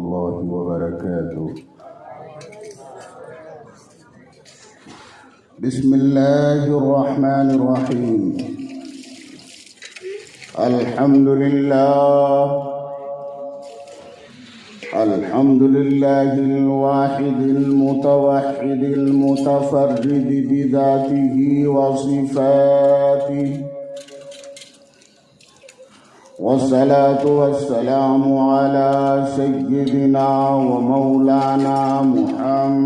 الله وبركاته. بسم الله الرحمن الرحيم. الحمد لله الواحد المتوحد المتفرد بذاته وصفاته، والصلاة والسلام على سيدنا ومولانا محمد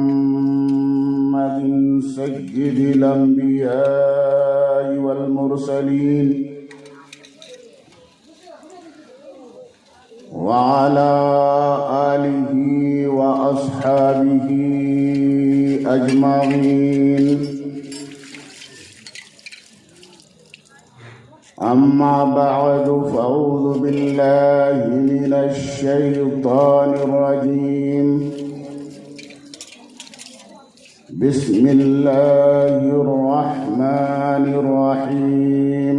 سيد الأنبياء والمرسلين، وعلى آله وأصحابه أجمعين. أما بعد، فأعوذ بالله من الشيطان الرجيم. بسم الله الرحمن الرحيم.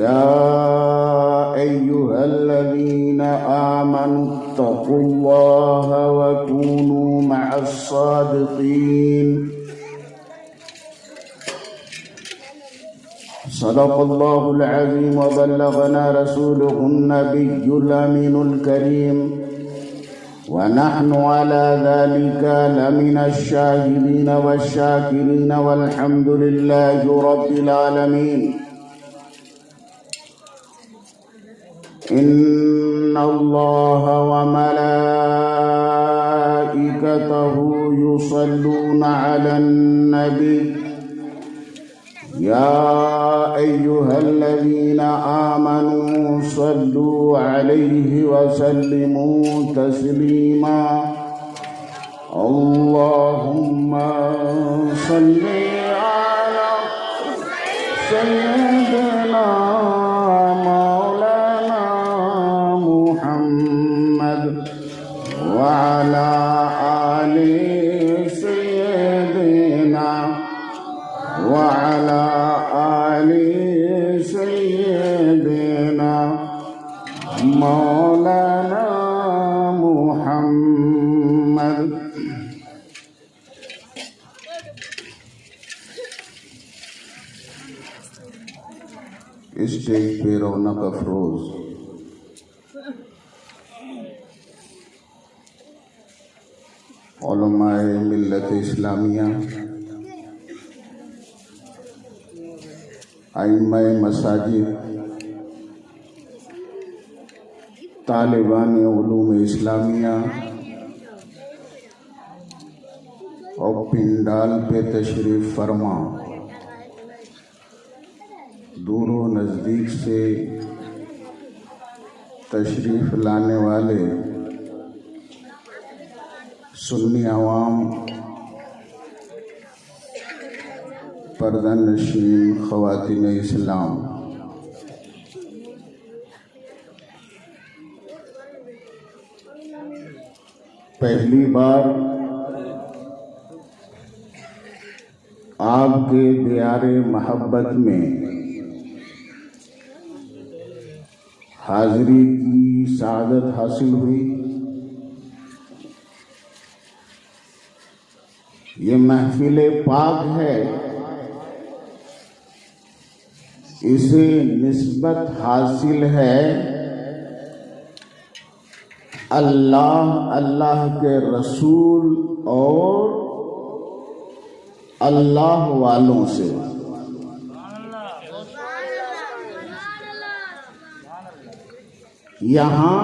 يا أيها الذين آمنوا اتقوا الله وكونوا مع الصادقين. صدق الله العظيم وبلغنا رسوله النبي الأمين الكريم، ونحن على ذلك لمن الشاهدين والشاكرين، والحمد لله رب العالمين. إن الله وملائكته يصلون على النبي، يا أيها الذين آمنوا صلوا عليه وسلموا تسليما. اللهم صل على سيدنا وعلى آل سيدنا وعلى آل سيدنا مولانا محمد. اسٹیج پہ رونق افروز علماء ملت اسلامیہ، ائمہ مساجد، طالبان علوم اسلامیہ اور پنڈال پہ تشریف فرما، دور و نزدیک سے تشریف لانے والے سنی عوام، پردہ نشین خواتین اسلام، پہلی بار آپ کے دیار محبت میں حاضری کی سعادت حاصل ہوئی. یہ محفل پاک ہے، اسے نسبت حاصل ہے اللہ کے رسول اور اللہ والوں سے. یہاں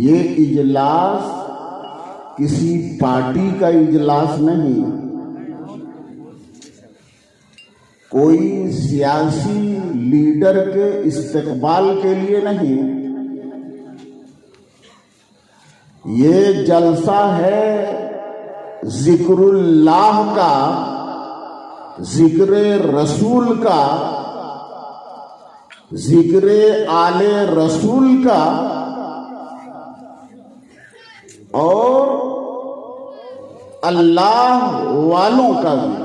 یہ اجلاس کسی پارٹی کا اجلاس نہیں، کوئی سیاسی لیڈر کے استقبال کے لیے نہیں. یہ جلسہ ہے ذکر اللہ کا، ذکر رسول کا، ذکر آل رسول کا، اور اللہ والوں کا بھی.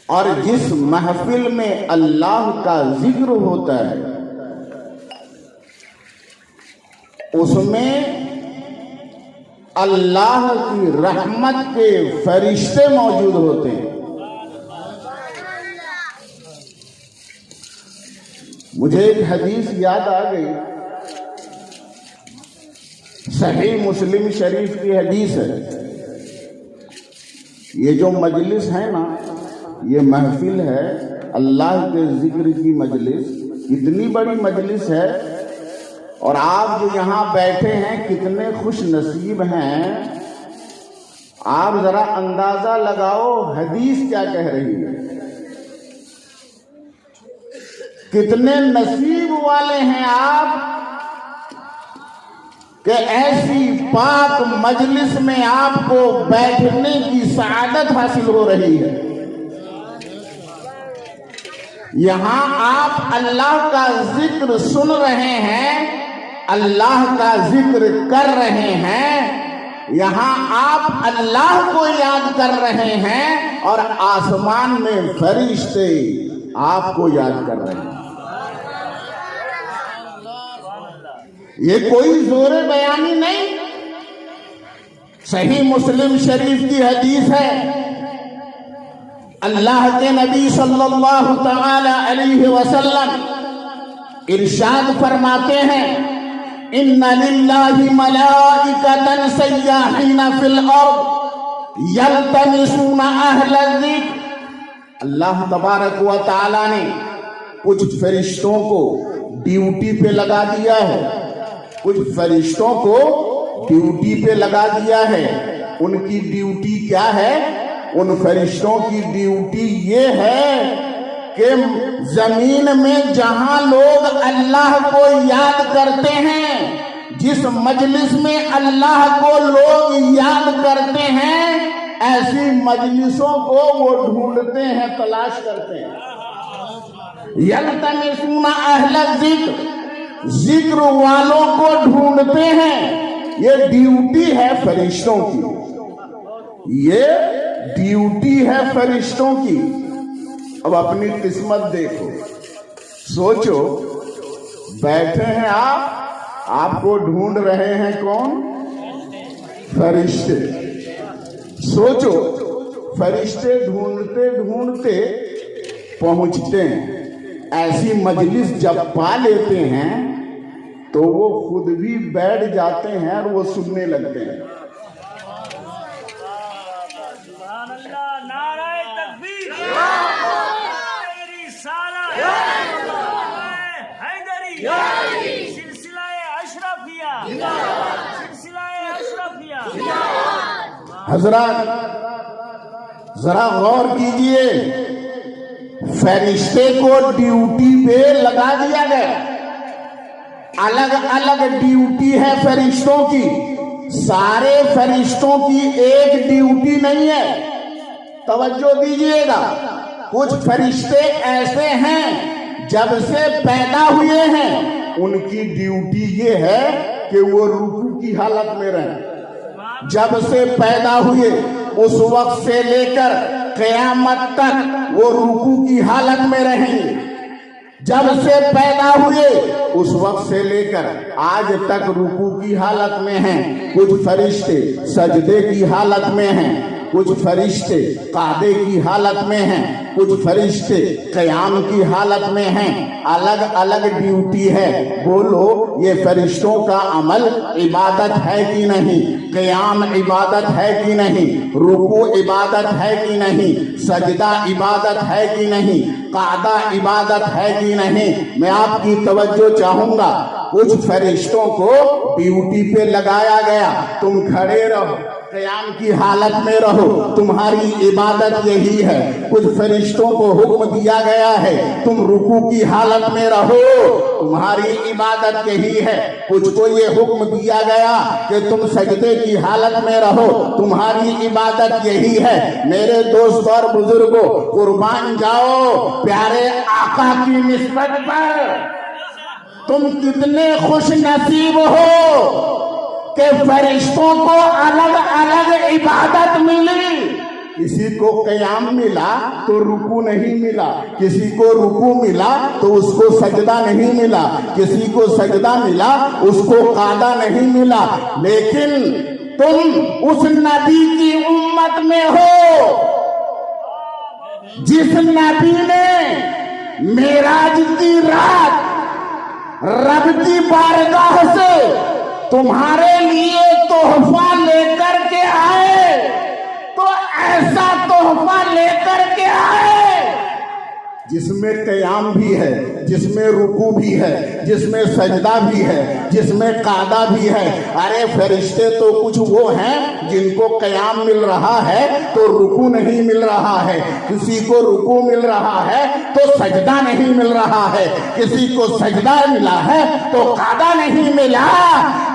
اور جس محفل میں اللہ کا ذکر ہوتا ہے اس میں اللہ کی رحمت کے فرشتے موجود ہوتے ہیں۔ مجھے ایک حدیث یاد آ گئی، صحیح مسلم شریف کی حدیث ہے۔ یہ جو مجلس ہے نا، یہ محفل ہے اللہ کے ذکر کی مجلس، اتنی بڑی مجلس ہے، اور آپ جو یہاں بیٹھے ہیں کتنے خوش نصیب ہیں۔ آپ ذرا اندازہ لگاؤ حدیث کیا کہہ رہی ہے، کتنے نصیب والے ہیں آپ کہ ایسی پاک مجلس میں آپ کو بیٹھنے کی سعادت حاصل ہو رہی ہے۔ یہاں آپ اللہ کا ذکر سن رہے ہیں، اللہ کا ذکر کر رہے ہیں، یہاں آپ اللہ کو یاد کر رہے ہیں، اور آسمان میں فرشتے آپ کو یاد کر رہے ہیں۔ یہ کوئی زور بیانی نہیں، صحیح مسلم شریف کی حدیث ہے۔ اللہ کے نبی صلی اللہ تعالی علیہ وسلم ارشاد فرماتے ہیں، ان للہ ملائکۃ سیاحین فی الارض یلتمسون اہل الذکر۔ اللہ تبارک و تعالی نے کچھ فرشتوں کو ڈیوٹی پہ لگا دیا ہے، کچھ فرشتوں کو ڈیوٹی پہ لگا دیا ہے۔ ان کی ڈیوٹی کیا ہے؟ ان فرشتوں کی ڈیوٹی یہ ہے کہ زمین میں جہاں لوگ اللہ کو یاد کرتے ہیں، جس مجلس میں اللہ کو لوگ یاد کرتے ہیں، ایسی مجلسوں کو وہ ڈھونڈتے ہیں، تلاش کرتے ہیں۔ یلتمسون اہل الذکر، ذکر والوں کو ڈھونڈتے ہیں۔ یہ ڈیوٹی ہے فرشتوں کی، یہ ڈیوٹی ہے فرشتوں کی۔ اب اپنی قسمت دیکھو، سوچو، بیٹھے ہیں آپ کو ڈھونڈ رہے ہیں کون؟ فرشتے۔ سوچو، فرشتے ڈھونڈتے ڈھونڈتے پہنچتے ہیں، ایسی مجلس جب پا لیتے ہیں تو وہ خود بھی بیٹھ جاتے ہیں اور وہ سننے لگتے ہیں۔ حضرات ذرا غور کیجئے، فرشتے کو ڈیوٹی پہ لگا دیا گیا، الگ الگ ڈیوٹی ہے فرشتوں کی، سارے فرشتوں کی ایک ڈیوٹی نہیں ہے۔ توجہ دیجئے گا، کچھ فرشتے ایسے ہیں جب سے پیدا ہوئے ہیں ان کی ڈیوٹی یہ ہے کہ وہ رکوع کی حالت میں رہیں، جب سے پیدا ہوئے اس وقت سے لے کر قیامت تک وہ رکوع کی حالت میں رہیں گے، جب سے پیدا ہوئے اس وقت سے لے کر آج تک رکوع کی حالت میں ہیں۔ کچھ فرشتے سجدے کی حالت میں ہیں، کچھ فرشتے قعدے کی حالت میں ہیں، کچھ فرشتے قیام کی حالت میں ہیں، الگ الگ ڈیوٹی ہے۔ بولو، یہ فرشتوں کا عمل عبادت ہے کہ نہیں؟ قیام عبادت ہے کہ نہیں؟ رکوع عبادت ہے کہ نہیں؟ سجدہ عبادت ہے کہ نہیں؟ قعدہ عبادت ہے کہ نہیں؟ میں آپ کی توجہ چاہوں گا، کچھ فرشتوں کو ڈیوٹی پہ لگایا گیا، تم کھڑے رہو، قیام کی حالت میں رہو، تمہاری عبادت یہی ہے۔ کچھ فرشتوں کو حکم دیا گیا ہے تم رکوع کی حالت میں رہو، تمہاری عبادت یہی ہے۔ کچھ کو یہ حکم دیا گیا کہ تم سجدے کی حالت میں رہو، تمہاری عبادت یہی ہے۔ میرے دوست اور بزرگوں، قربان جاؤ پیارے آقا کی نسبت پر، تم کتنے خوش نصیب ہو کہ فرشتوں کو الگ الگ عبادت ملی، किसी को क़याम मिला तो रुकू नहीं मिला, किसी को रुकू मिला तो उसको सजदा नहीं मिला, किसी को सजदा मिला उसको कादा नहीं मिला। लेकिन तुम उस नबी की उम्मत में हो जिस नबी ने मेराज की रात रब की बारगाह से तुम्हारे लिए तोहफा लेकर के आए, तो ऐसा तोहफा लेकर के आए जिसमें क़याम भी है, जिसमें रुकू भी है, जिसमें सजदा भी है, जिसमें कादा भी है। अरे फरिश्ते तो कुछ वो हैं जिनको क़याम मिल रहा है तो रुकू नहीं मिल रहा है, किसी को रुकू मिल रहा है तो सजदा नहीं मिल रहा है, किसी को सजदा मिला है तो कादा नहीं मिला।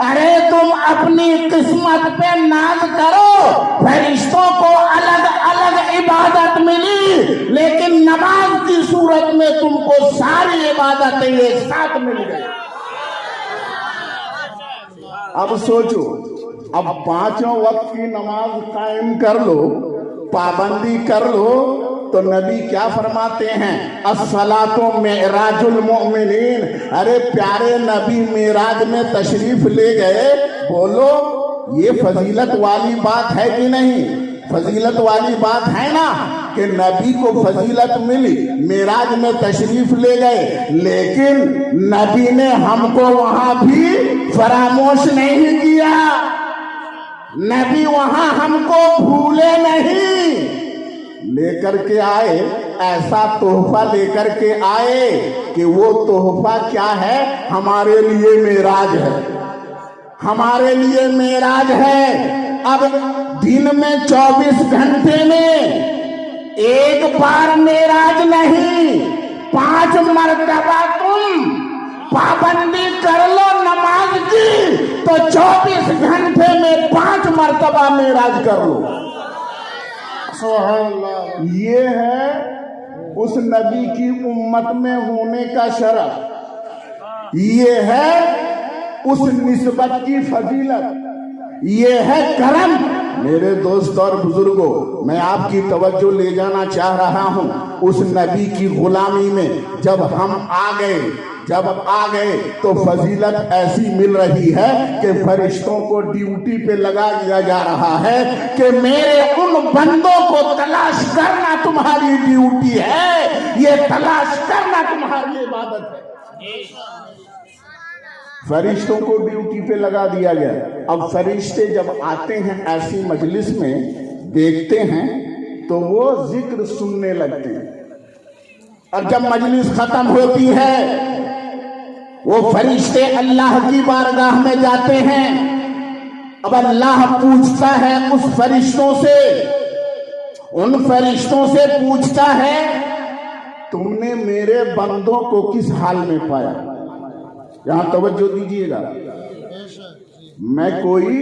अरे तुम अपनी किस्मत पे नाज करो, फरिश्तों को अलग अलग इबादत मिली, लेकिन नमाज की सूरत में तुमको सारी इबादतें एक साथ मिल गई। अब सोचो, अब 5 वक्त की नमाज कायम कर लो, पाबंदी कर लो, तो नबी क्या फरमाते हैं? अस्सलातु मेराजुल मोमिनीन। अरे प्यारे नबी मेराज में तशरीफ ले गए, बोलो ये फजीलत वाली बात है कि नहीं? फजीलत वाली बात है ना कि नबी को फजीलत मिली, मेराज में तशरीफ ले गए, लेकिन नबी ने हमको वहां भी फरामोश नहीं किया, नबी वहां हमको भूले नहीं, लेकर के आए ऐसा तोहफा लेकर के आए कि वो तोहफा क्या है? हमारे लिए मेराज है, हमारे लिए मेराज है। अब दिन में 24 घंटे में एक बार मेराज नहीं, 5 मरतबा तुम पाबंदी कर लो नमाज की, तो 24 घंटे में 5 मरतबा मेराज कर लो। ये है उस नबी की उम्मत में होने का शरफ, ये है उस निस्बत की फजीलत, ये है करम। मेरे दोस्त और बुजुर्गों, मैं आपकी तवज्जो ले जाना चाह रहा हूं उस नबी की गुलामी में। जब हम आ गए तो फजीलत ऐसी मिल रही है कि फरिश्तों को ड्यूटी पे लगा दिया जा रहा है कि मेरे उन बंदों को तलाश करना तुम्हारी ड्यूटी है, ये तलाश करना तुम्हारी इबादत है। फरिश्तों को ड्यूटी पे लगा दिया गया। अब फरिश्ते जब आते हैं ऐसी मजलिस में, देखते हैं तो वो जिक्र सुनने लगते हैं, और जब मजलिस खत्म होती है वो फरिश्ते अल्लाह की बारगाह में जाते हैं। अब अल्लाह पूछता है उस फरिश्तों से, उन फरिश्तों से पूछता है, तुमने मेरे बंदों को किस हाल में पाया? यहां तवज्जो दीजिएगा, मैं कोई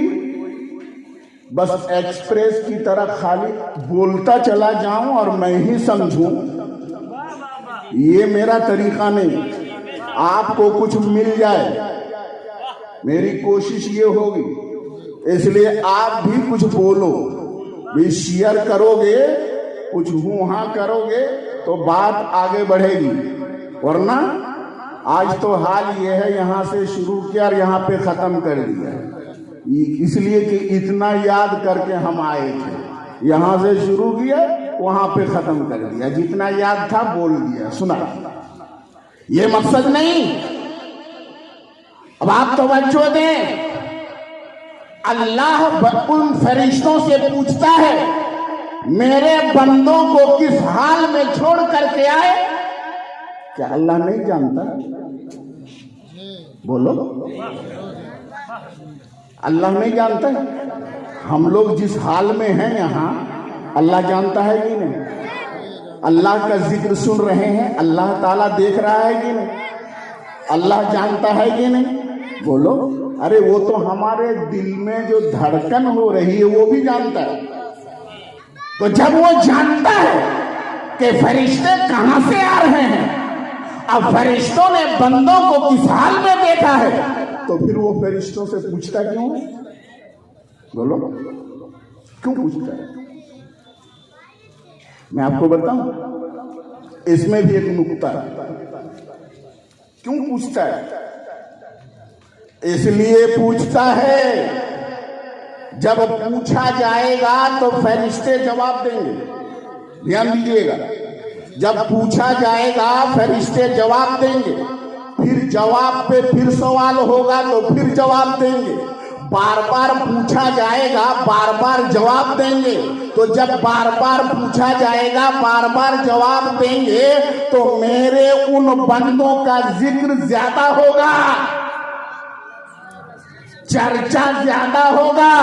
बस एक्सप्रेस की तरह खाली बोलता चला जाऊं और मैं ही समझूं, ये मेरा तरीका नहीं। आपको कुछ मिल जाए, मेरी कोशिश ये होगी, इसलिए आप भी कुछ बोलो, भी शेयर करोगे, कुछ हुआ करोगे तो बात आगे बढ़ेगी। वरना आज तो हाल ये है, यहां से शुरू किया और यहां पे खत्म कर दिया, इसलिए कि इतना याद करके हम आए थे। यहां से शुरू किया, वहां पे खत्म कर दिया, जितना याद था बोल दिया, सुना। ये मकसद नहीं। अब आप तवज्जो दें, अल्लाह उन फरिश्तों से पूछता है, मेरे बंदों को किस हाल में छोड़ करके आए? क्या अल्लाह नहीं जानता? बोलो, अल्लाह नहीं जानता? हम लोग जिस हाल में हैं यहाँ, अल्लाह जानता है कि नहीं? अल्लाह का जिक्र सुन रहे हैं, अल्लाह ताला देख रहा है कि नहीं? अल्लाह जानता है कि नहीं? बोलो। अरे वो तो हमारे दिल में जो धड़कन हो रही है वो भी जानता है। तो जब वो जानता है कि फरिश्ते कहां से आ रहे हैं, अब फरिश्तों ने बंदों को किस हाल में देखा है, तो फिर वो फरिश्तों से पूछता क्यों है? बोलो, क्यों पूछता है? میں آپ کو بتاؤں، اس میں بھی ایک نکتہ ہے. کیوں پوچھتا ہے؟ اس لیے پوچھتا ہے جب پوچھا جائے گا تو فرشتے جواب دیں گے. دھیان دیجیے گا، جب پوچھا جائے گا فرشتے جواب دیں گے، پھر جواب پہ پھر سوال ہوگا تو پھر جواب دیں گے. بار بار پوچھا جائے گا، بار بار جواب دیں گے. تو جب بار بار پوچھا جائے گا، بار بار جواب دیں گے، تو میرے ان بندوں کا ذکر زیادہ ہوگا، چرچا زیادہ ہوگا.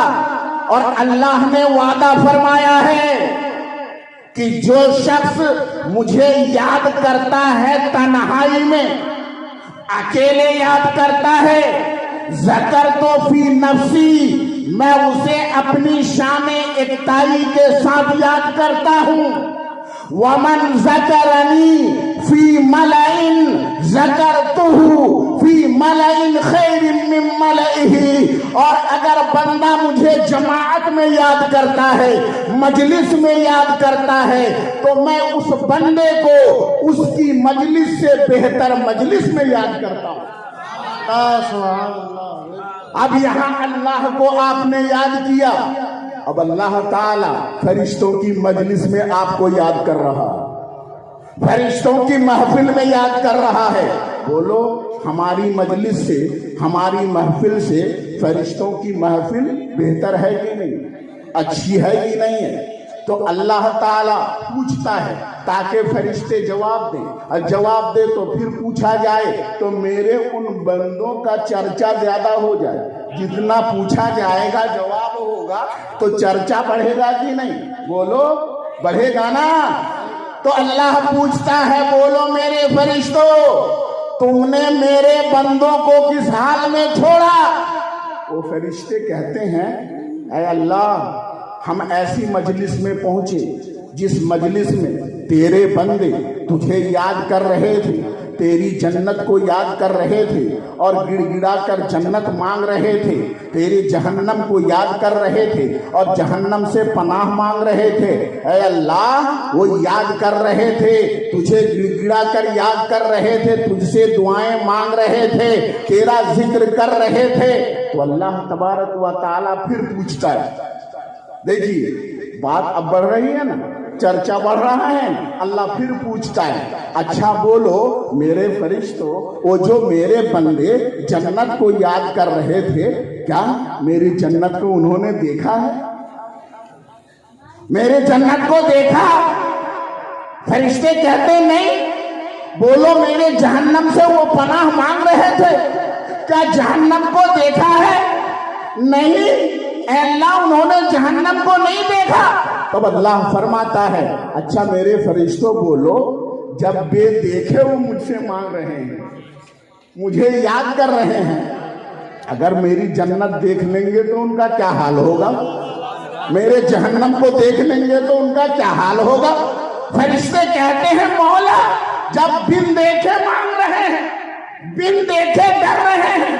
اور اللہ نے وعدہ فرمایا ہے کہ جو شخص مجھے یاد کرتا ہے تنہائی میں، اکیلے یاد کرتا ہے، ذکرت فی نفسی، میں اسے اپنی شان اکتائی کے ساتھ یاد کرتا ہوں. ومن ذکرنی فی ملئ ذکرتہ فی ملئ خیر من ملئہ. اور اگر بندہ مجھے جماعت میں یاد کرتا ہے، مجلس میں یاد کرتا ہے، تو میں اس بندے کو اس کی مجلس سے بہتر مجلس میں یاد کرتا ہوں. اب یہاں اللہ کو آپ نے یاد کیا، اب اللہ تعالی فرشتوں کی مجلس میں آپ کو یاد کر رہا، فرشتوں کی محفل میں یاد کر رہا ہے. بولو، ہماری مجلس سے، ہماری محفل سے فرشتوں کی محفل بہتر ہے کہ نہیں؟ اچھی ہے کہ نہیں ہے؟ تو اللہ تعالیٰ پوچھتا ہے تاکہ فرشتے جواب دیں، اور جواب دے تو پھر پوچھا جائے تو میرے ان بندوں کا چرچا زیادہ ہو جائے. جتنا پوچھا جائے گا جواب ہوگا تو چرچا بڑھے گا کہ نہیں؟ بولو، بڑھے گا نا. تو اللہ پوچھتا ہے، بولو میرے فرشتوں، تم نے میرے بندوں کو کس حال میں چھوڑا؟ وہ فرشتے کہتے ہیں، اے اللہ، ہم ایسی مجلس میں پہنچے جس مجلس میں تیرے بندے تجھے یاد کر رہے تھے، تیری جنت کو یاد کر رہے تھے، اور گڑ گڑا کر جنت مانگ رہے تھے، تیری جہنم کو یاد کر رہے تھے اور جہنم سے پناہ مانگ رہے تھے. اے اللہ، وہ یاد کر رہے تھے، تجھے گڑ گڑا کر یاد کر رہے تھے، تجھ سے دعائیں مانگ رہے تھے، تیرا ذکر کر رہے تھے. تو اللہ تبارک و تعالیٰ پھر پوچھتا ہے. دیکھیے بات اب بڑھ رہی ہے نا، چرچا بڑھ رہا ہے. اللہ پھر پوچھتا ہے، اچھا بولو میرے فرشتوں، وہ جو میرے بندے جنت کو یاد کر رہے تھے، کیا میری جنت کو انہوں نے دیکھا ہے؟ میرے جنت کو دیکھا؟ فرشتے کہتے نہیں. بولو میرے جہنم سے وہ پناہ مانگ رہے تھے، کیا جہنم کو دیکھا ہے؟ نہیں. اے اللہ، انہوں نے جہنم کو نہیں دیکھا. تب اللہ فرماتا ہے، اچھا میرے فرشتوں بولو، جب بے دیکھے وہ مجھ سے مانگ رہے ہیں، مجھے یاد کر رہے ہیں، اگر میری جنت دیکھ لیں گے تو ان کا کیا حال ہوگا؟ میرے جہنم کو دیکھ لیں گے تو ان کا کیا حال ہوگا؟ فرشتے کہتے ہیں، مولا، جب بن دیکھے مانگ رہے ہیں، بن دیکھے ڈر رہے ہیں،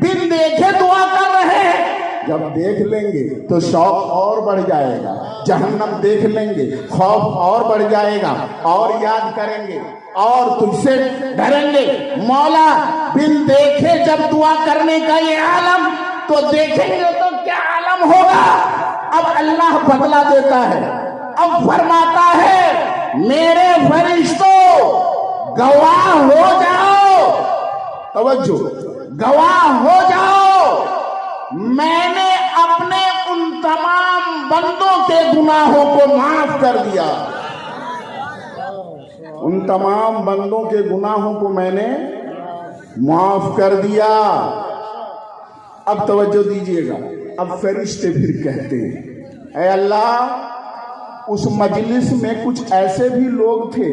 بن دیکھے دعا کر رہے ہیں، جب دیکھ لیں گے تو شوق اور بڑھ جائے گا، جہنم دیکھ لیں گے خوف اور بڑھ جائے گا، اور یاد کریں گے اور تجھ سے ڈریں گے. مولا، بن دیکھے جب دعا کرنے کا یہ عالم، تو دیکھیں گے تو کیا عالم ہوگا؟ اب اللہ بدلا دیتا ہے، اب فرماتا ہے، میرے فرشتوں گواہ ہو جاؤ. توجہ، گواہ ہو جاؤ، میں نے اپنے ان تمام بندوں کے گناہوں کو معاف کر دیا. ان تمام بندوں کے گناہوں کو میں نے معاف کر دیا. اب توجہ دیجئے گا، اب فرشتے پھر کہتے ہیں، اے اللہ، اس مجلس میں کچھ ایسے بھی لوگ تھے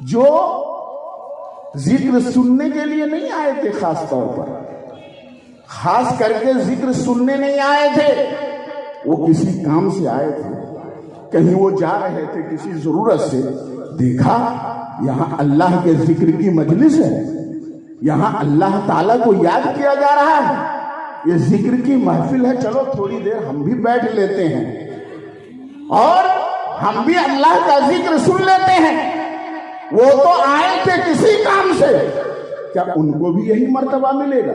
جو ذکر سننے کے لیے نہیں آئے تھے، خاص طور پر خاص کر کے ذکر سننے نہیں آئے تھے، وہ کسی کام سے آئے تھے، کہیں وہ جا رہے تھے کسی ضرورت سے، دیکھا یہاں اللہ کے ذکر کی مجلس ہے، یہاں اللہ تعالیٰ کو یاد کیا جا رہا ہے، یہ ذکر کی محفل ہے، چلو تھوڑی دیر ہم بھی بیٹھ لیتے ہیں. اور ہم بھی اللہ کا ذکر سن لیتے ہیں. وہ تو آئے تھے کسی کام سے, کیا ان کو بھی یہی مرتبہ ملے گا؟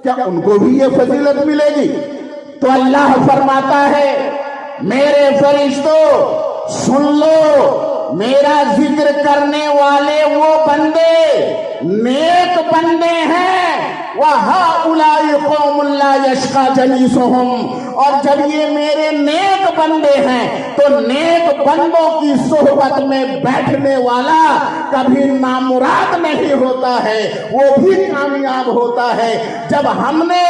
کیا ان کو بھی یہ فضیلت ملے گی؟ تو اللہ فرماتا ہے میرے فرشتوں سن لو, میرا ذکر کرنے والے وہ بندے نیک بندے ہیں. وَهَؤُلَاءِ قَوْمٌ لَا يَشْقَىٰ جَلِيسُهُمْ, اور جب یہ میرے نیک بندے ہیں تو نیک بندوں کی صحبت میں بیٹھنے والا کبھی نامراد نہیں ہوتا ہے, وہ بھی کامیاب ہوتا ہے. جب ہم نے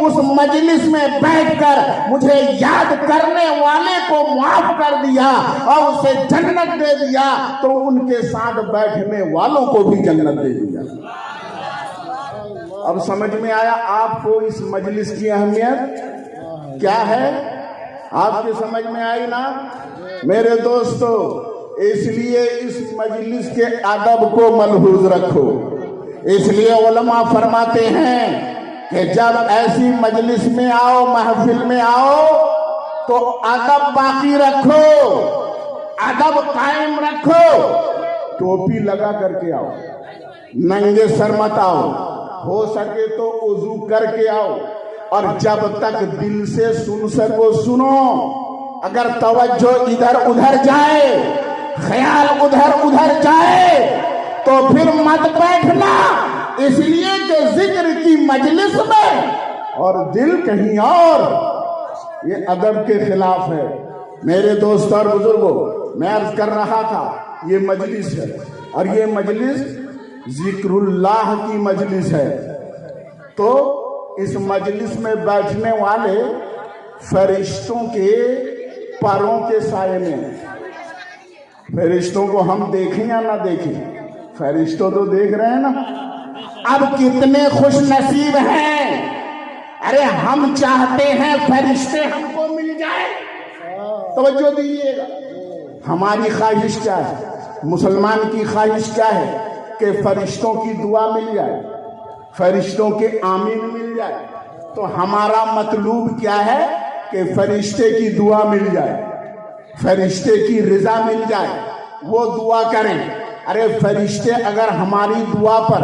اس مجلس میں بیٹھ کر مجھے یاد کرنے والے کو معاف کر دیا اور اسے جنت دے دیا تو ان کے ساتھ بیٹھنے والوں کو بھی جنت دے دیا. اب سمجھ میں آیا آپ کو اس مجلس کی اہمیت کیا ہے؟ آپ کی سمجھ میں آئی نا میرے دوستو؟ اس لیے اس مجلس کے ادب کو ملحوظ رکھو. اس لیے علماء فرماتے ہیں کہ جب ایسی مجلس میں آؤ, محفل میں آؤ, تو ادب باقی رکھو, ادب قائم رکھو. ٹوپی لگا کر کے آؤ, ننگے سر مت آؤ, ہو سکے تو وضو کر کے آؤ, اور جب تک دل سے سن سکو سنو. اگر توجہ ادھر ادھر جائے, خیال ادھر ادھر جائے تو پھر مت بیٹھنا, اس لیے کہ ذکر کی مجلس میں اور دل کہیں اور. یہ ادب کے خلاف ہے. میرے دوست اور بزرگوں, میں عرض کر رہا تھا یہ مجلس ہے, اور یہ مجلس ذکر اللہ کی مجلس ہے. تو اس مجلس میں بیٹھنے والے فرشتوں کے پروں کے سائے میں. فرشتوں کو ہم دیکھیں یا نہ دیکھیں, فرشتوں تو دیکھ رہے ہیں نا. اب کتنے خوش نصیب ہیں. ارے ہم چاہتے ہیں فرشتے ہم کو مل جائے. توجہ دیجیے گا, ہماری خواہش کیا ہے؟ مسلمان کی خواہش کیا ہے؟ کہ فرشتوں کی دعا مل جائے, فرشتوں کے آمین مل جائے. تو ہمارا مطلوب کیا ہے؟ کہ فرشتے کی دعا مل جائے, فرشتے کی رضا مل جائے, وہ دعا کریں. ارے فرشتے اگر ہماری دعا پر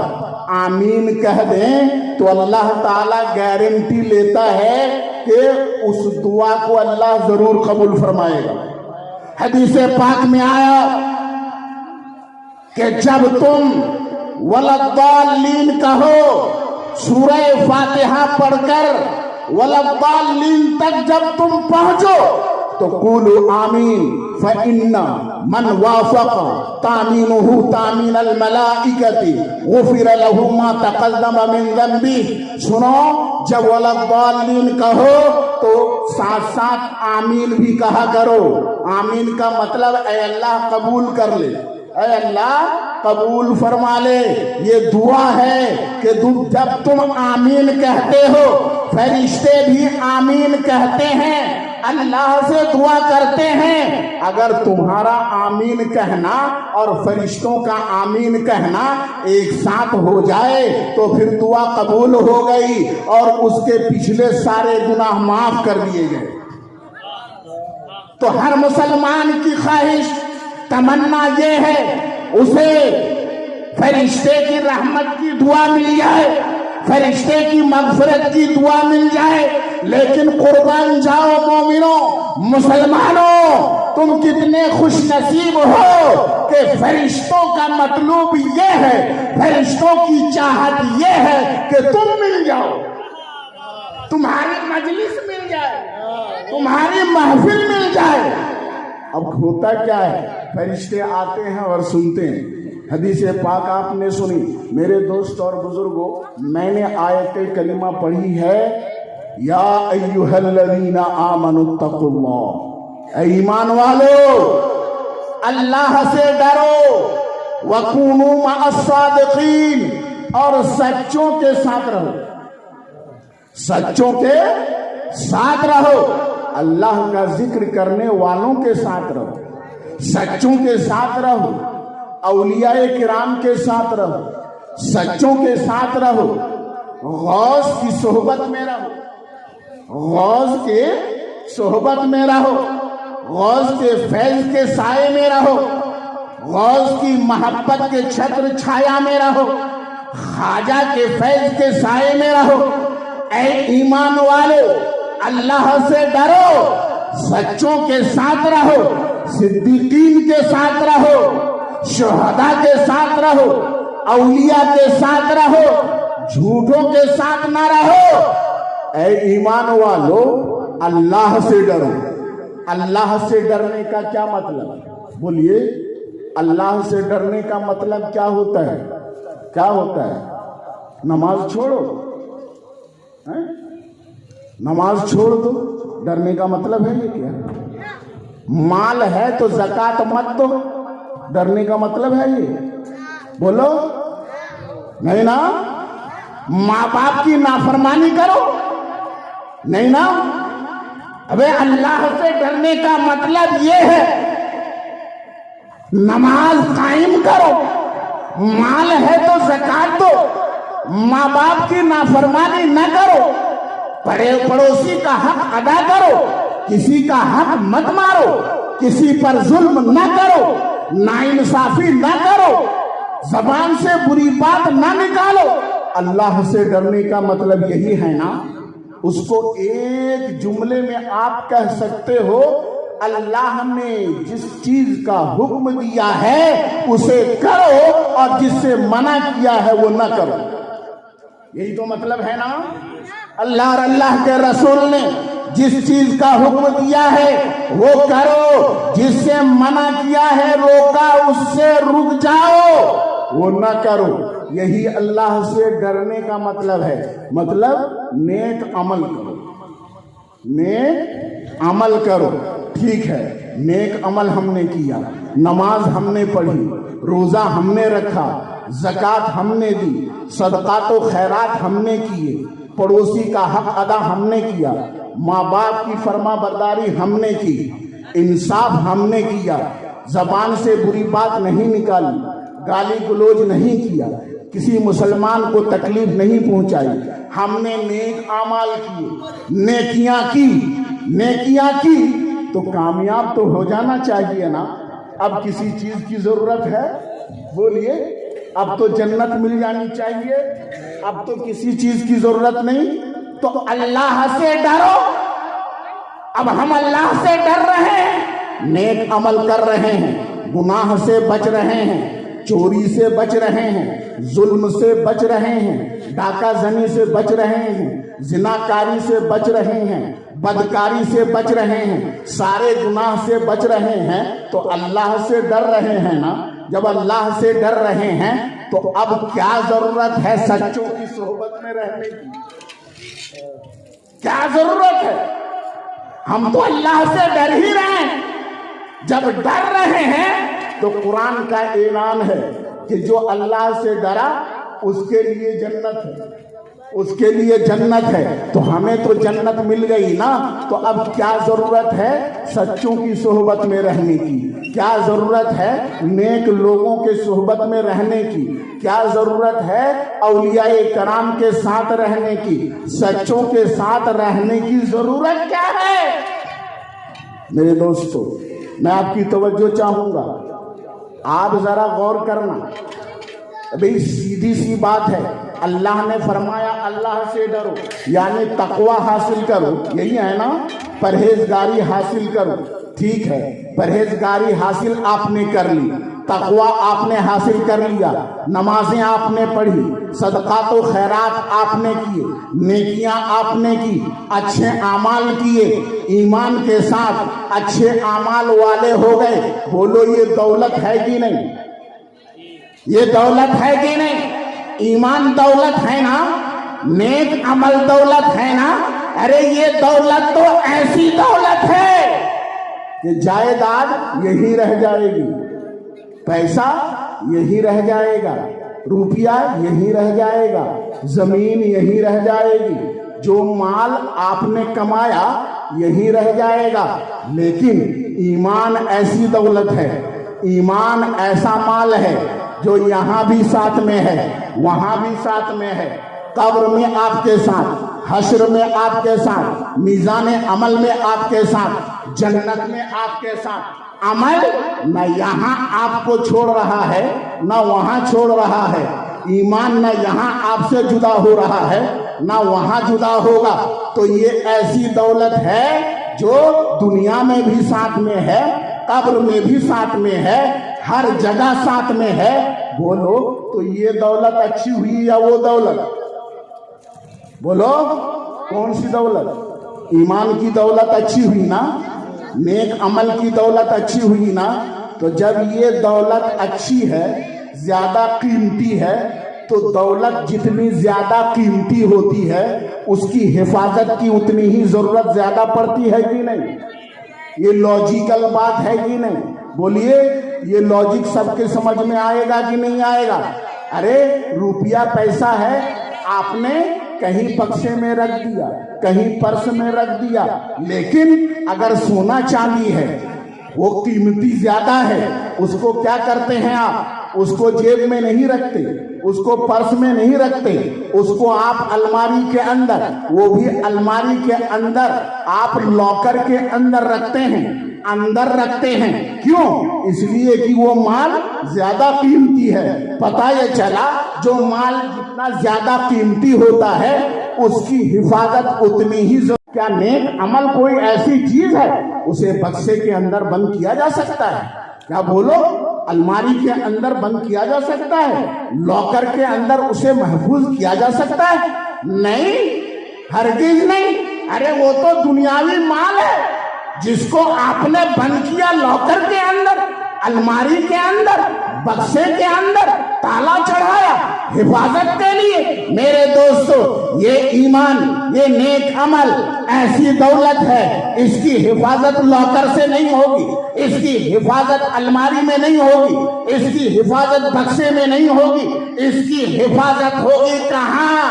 آمین کہہ دیں تو اللہ تعالیٰ گارنٹی لیتا ہے کہ اس دعا کو اللہ ضرور قبول فرمائے گا. حدیث پاک میں آیا کہ جب تم وَلَضَّالِّينَ کہو, سورہ فاتحہ پڑھ کر وَلَضَّالِّينَ تک جب تم پہنچو تو قولوا آمین فَإِنَّ مَنْ وَافَقَ تَأْمِينُهُ تَأْمِينَ الْمَلَائِكَةِ غُفِرَ لَهُ مَا تَقَدَّمَ مِنْ ذَنْبِهِ. سنو, جب وَلَضَّالِّينَ کہو تو ساتھ ساتھ آمین بھی کہا کرو. آمین کا مطلب اے اللہ قبول کر لے, اے اللہ قبول فرما لے. یہ دعا ہے کہ جب تم آمین کہتے ہو, فرشتے بھی آمین کہتے ہیں, اللہ سے دعا کرتے ہیں. اگر تمہارا آمین کہنا اور فرشتوں کا آمین کہنا ایک ساتھ ہو جائے تو پھر دعا قبول ہو گئی اور اس کے پچھلے سارے گناہ معاف کر دیے گئے. تو ہر مسلمان کی خواہش تمنا یہ ہے اسے فرشتے کی رحمت کی دعا مل جائے, فرشتے کی مغفرت کی دعا مل جائے. لیکن قربان جاؤ مومنوں, مسلمانوں, تم کتنے خوش نصیب ہو کہ فرشتوں کا مطلوب یہ ہے, فرشتوں کی چاہت یہ ہے کہ تم مل جاؤ, تمہاری مجلس مل جائے, تمہاری محفل مل جائے. اب ہوتا کیا ہے؟ فرشتے آتے ہیں اور سنتے ہیں. حدیث پاک آپ نے سنی. میرے دوست اور بزرگوں, میں نے آیت کریمہ پڑھی ہے, یا ایھا الذین آمنوا اتقوا اللہ, اے ایمان والو اللہ سے ڈرو, وکونوا مع الصادقین, اور سچوں کے ساتھ رہو, سچوں کے ساتھ رہو. اللہ کا ذکر کرنے والوں کے ساتھ رہو, سچوں کے ساتھ رہو, اولیاء کرام کے ساتھ رہو, سچوں کے ساتھ رہو, غوث کی صحبت میں رہو, غوث کے صحبت میں رہو. غوث کے فیض کے سائے میں رہو، غوث کی محبت کے چھتر چھایا میں رہو، خواجہ کے فیض کے سائے میں رہو۔ اے ایمان والو، اللہ سے ڈرو، سچوں کے ساتھ رہو، صدیقین کے ساتھ رہو، شہداء کے ساتھ رہو، اولیاء کے ساتھ رہو، جھوٹوں کے ساتھ نہ رہو۔ اے ایمان والو، اللہ سے ڈرو۔ اللہ سے ڈرنے کا کیا مطلب؟ بولیے، اللہ سے ڈرنے کا مطلب کیا ہوتا ہے؟ کیا ہوتا ہے؟ نماز چھوڑو، نماز چھوڑ دو، ڈرنے کا مطلب ہے یہ کیا؟ مال ہے تو زکوٰۃ مت دو، ڈرنے کا مطلب ہے یہ؟ بولو نہیں نا؟ ماں باپ کی نافرمانی کرو، نہیں نا؟ ابے اللہ سے ڈرنے کا مطلب یہ ہے نماز قائم کرو، مال ہے تو زکوٰۃ دو، ماں باپ کی نافرمانی نہ کرو، پڑوسی کا حق ادا کرو، کسی کا حق مت مارو، کسی پر ظلم نہ کرو، ناانصافی نہ کرو، زبان سے بری بات نہ نکالو۔ اللہ سے ڈرنے کا مطلب یہی ہے نا؟ اس کو ایک جملے میں آپ کہہ سکتے ہو، اللہ نے جس چیز کا حکم دیا ہے اسے کرو اور جس سے منع کیا ہے وہ نہ کرو۔ یہی تو مطلب ہے نا؟ اللہ اور اللہ کے رسول نے جس چیز کا حکم دیا ہے وہ کرو، جس سے منع کیا ہے روکا اس سے رک جاؤ، وہ نہ کرو۔ یہی اللہ سے ڈرنے کا مطلب ہے۔ مطلب نیک عمل کرو، نیک عمل کرو۔ ٹھیک ہے، نیک عمل ہم نے کیا، نماز ہم نے پڑھی، روزہ ہم نے رکھا، زکوٰۃ ہم نے دی، صدقات و خیرات ہم نے کیے، پڑوسی کا حق ادا ہم نے کیا، ماں باپ کی فرما برداری ہم نے کی، انصاف ہم نے کیا، زبان سے بری بات نہیں نکالی، گالی گلوچ نہیں کیا، کسی مسلمان کو تکلیف نہیں پہنچائی، ہم نے نیک اعمال کیے، نیکیاں کی، نیکیاں کی تو کامیاب تو ہو جانا چاہیے نا۔ اب کسی چیز کی ضرورت ہے؟ بولیے، اب تو جنت مل جانی چاہیے، اب تو کسی چیز کی ضرورت نہیں۔ تو اللہ سے ڈرو۔ اب ہم اللہ سے ڈر رہے ہیں، نیک عمل کر رہے ہیں، گناہ سے بچ رہے ہیں، چوری سے بچ رہے ہیں، ظلم سے بچ رہے ہیں، ڈاکہ زنی سے بچ رہے ہیں، زناکاری سے بچ رہے ہیں، بدکاری سے بچ رہے ہیں، سارے گناہ سے بچ رہے ہیں، تو اللہ سے ڈر رہے ہیں نا۔ جب اللہ سے ڈر رہے ہیں تو اب کیا ضرورت ہے سچوں کی صحبت میں رہنے کی؟ کیا ضرورت ہے؟ ہم تو اللہ سے ڈر ہی رہے ہیں۔ جب ڈر رہے ہیں تو قرآن کا اعلان ہے کہ جو اللہ سے ڈرا اس کے لیے جنت ہے، اس کے لیے جنت ہے۔ تو ہمیں تو جنت مل گئی نا، تو اب کیا ضرورت ہے سچوں کی صحبت میں رہنے کی؟ کیا ضرورت ہے نیک لوگوں کے صحبت میں رہنے کی؟ کیا ضرورت ہے اولیاء کرام کے ساتھ رہنے کی؟ سچوں کے ساتھ رہنے کی ضرورت کیا ہے؟ میرے دوستو، میں آپ کی توجہ چاہوں گا، آپ ذرا غور کرنا۔ ابھی سیدھی سی بات ہے، اللہ نے فرمایا اللہ سے ڈرو، یعنی تقوی حاصل کرو، یہی ہے نا؟ پرہیزگاری حاصل کرو۔ ٹھیک ہے، پرہیزگاری حاصل آپ نے کر لی، تقوی آپ نے حاصل کر لیا، نمازیں آپ نے پڑھی، صدقات و خیرات آپ نے کیے، نیکیاں آپ نے کی، اچھے اعمال کیے، ایمان کے ساتھ اچھے اعمال والے ہو گئے۔ بولو یہ دولت ہے کہ نہیں؟ یہ دولت ہے کہ نہیں؟ ایمان دولت ہے نا، نیک عمل دولت ہے نا۔ ارے یہ دولت تو ایسی دولت ہے کہ جائیداد یہی رہ جائے گی، پیسہ یہی رہ جائے گا، روپیہ یہی رہ جائے گا، زمین یہی رہ جائے گی، جو مال آپ نے کمایا یہی رہ جائے گا۔ لیکن ایمان ایسی دولت ہے، ایمان ایسا مال ہے جو یہاں بھی ساتھ میں ہے، وہاں بھی ساتھ میں ہے، قبر میں آپ کے ساتھ، حشر میں آپ کے ساتھ، میزان عمل میں آپ کے ساتھ، جنت میں آپ کے ساتھ۔ عمل نہ یہاں آپ کو چھوڑ رہا ہے نہ وہاں چھوڑ رہا ہے، ایمان نہ یہاں آپ سے جدا ہو رہا ہے نہ وہاں جدا ہوگا۔ تو یہ ایسی دولت ہے جو دنیا میں بھی ساتھ میں ہے، قبر میں بھی ساتھ میں ہے، ہر جگہ ساتھ میں ہے۔ بولو تو یہ دولت اچھی ہوئی یا وہ دولت؟ بولو کون سی دولت؟ ایمان کی دولت اچھی ہوئی نا، نیک عمل کی دولت اچھی ہوئی نا۔ تو جب یہ دولت اچھی ہے، زیادہ قیمتی ہے، تو دولت جتنی زیادہ قیمتی ہوتی ہے اس کی حفاظت کی اتنی ہی ضرورت زیادہ پڑتی ہے کہ نہیں؟ یہ لاجیکل بات ہے کہ نہیں؟ بولیے یہ لاجک سب کے سمجھ میں آئے گا کہ نہیں آئے گا؟ ارے روپیہ پیسہ ہے، آپ نے کہیں بکسے میں رکھ دیا، کہیں پرس میں رکھ دیا، لیکن اگر سونا چاندی ہے وہ قیمتی زیادہ ہے، اس کو کیا کرتے ہیں آپ؟ اس کو جیب میں نہیں رکھتے، اس کو پرس میں نہیں رکھتے، اس کو آپ الماری کے اندر، وہ بھی الماری کے اندر آپ لاکر کے اندر رکھتے ہیں، اندر رکھتے ہیں۔ کیوں؟ اس لیے کہ وہ مال زیادہ قیمتی ہے۔ پتہ یہ چلا جو مال جتنا زیادہ قیمتی ہوتا ہے اس کی حفاظت اتنی ہی ضروری۔ کیا نیک عمل کوئی ایسی چیز ہے اسے بکسے کے اندر بند کیا جا سکتا ہے؟ کیا بولو؟ الماری کے اندر بند کیا جا سکتا ہے؟ لاکر کے اندر اسے محفوظ کیا جا سکتا ہے؟ نہیں، ہرگز نہیں۔ ارے وہ تو دنیاوی مال ہے جس کو آپ نے بند کیا لاکر کے اندر، الماری کے اندر، بکسے کے اندر، تالا چڑھایا حفاظت کے لیے۔ میرے دوستو، یہ ایمان، یہ نیک عمل ایسی دولت ہے، اس کی حفاظت لاکر سے نہیں ہوگی، اس کی حفاظت الماری میں نہیں ہوگی، اس کی حفاظت بکسے میں نہیں ہوگی، اس کی حفاظت ہوگی کہاں؟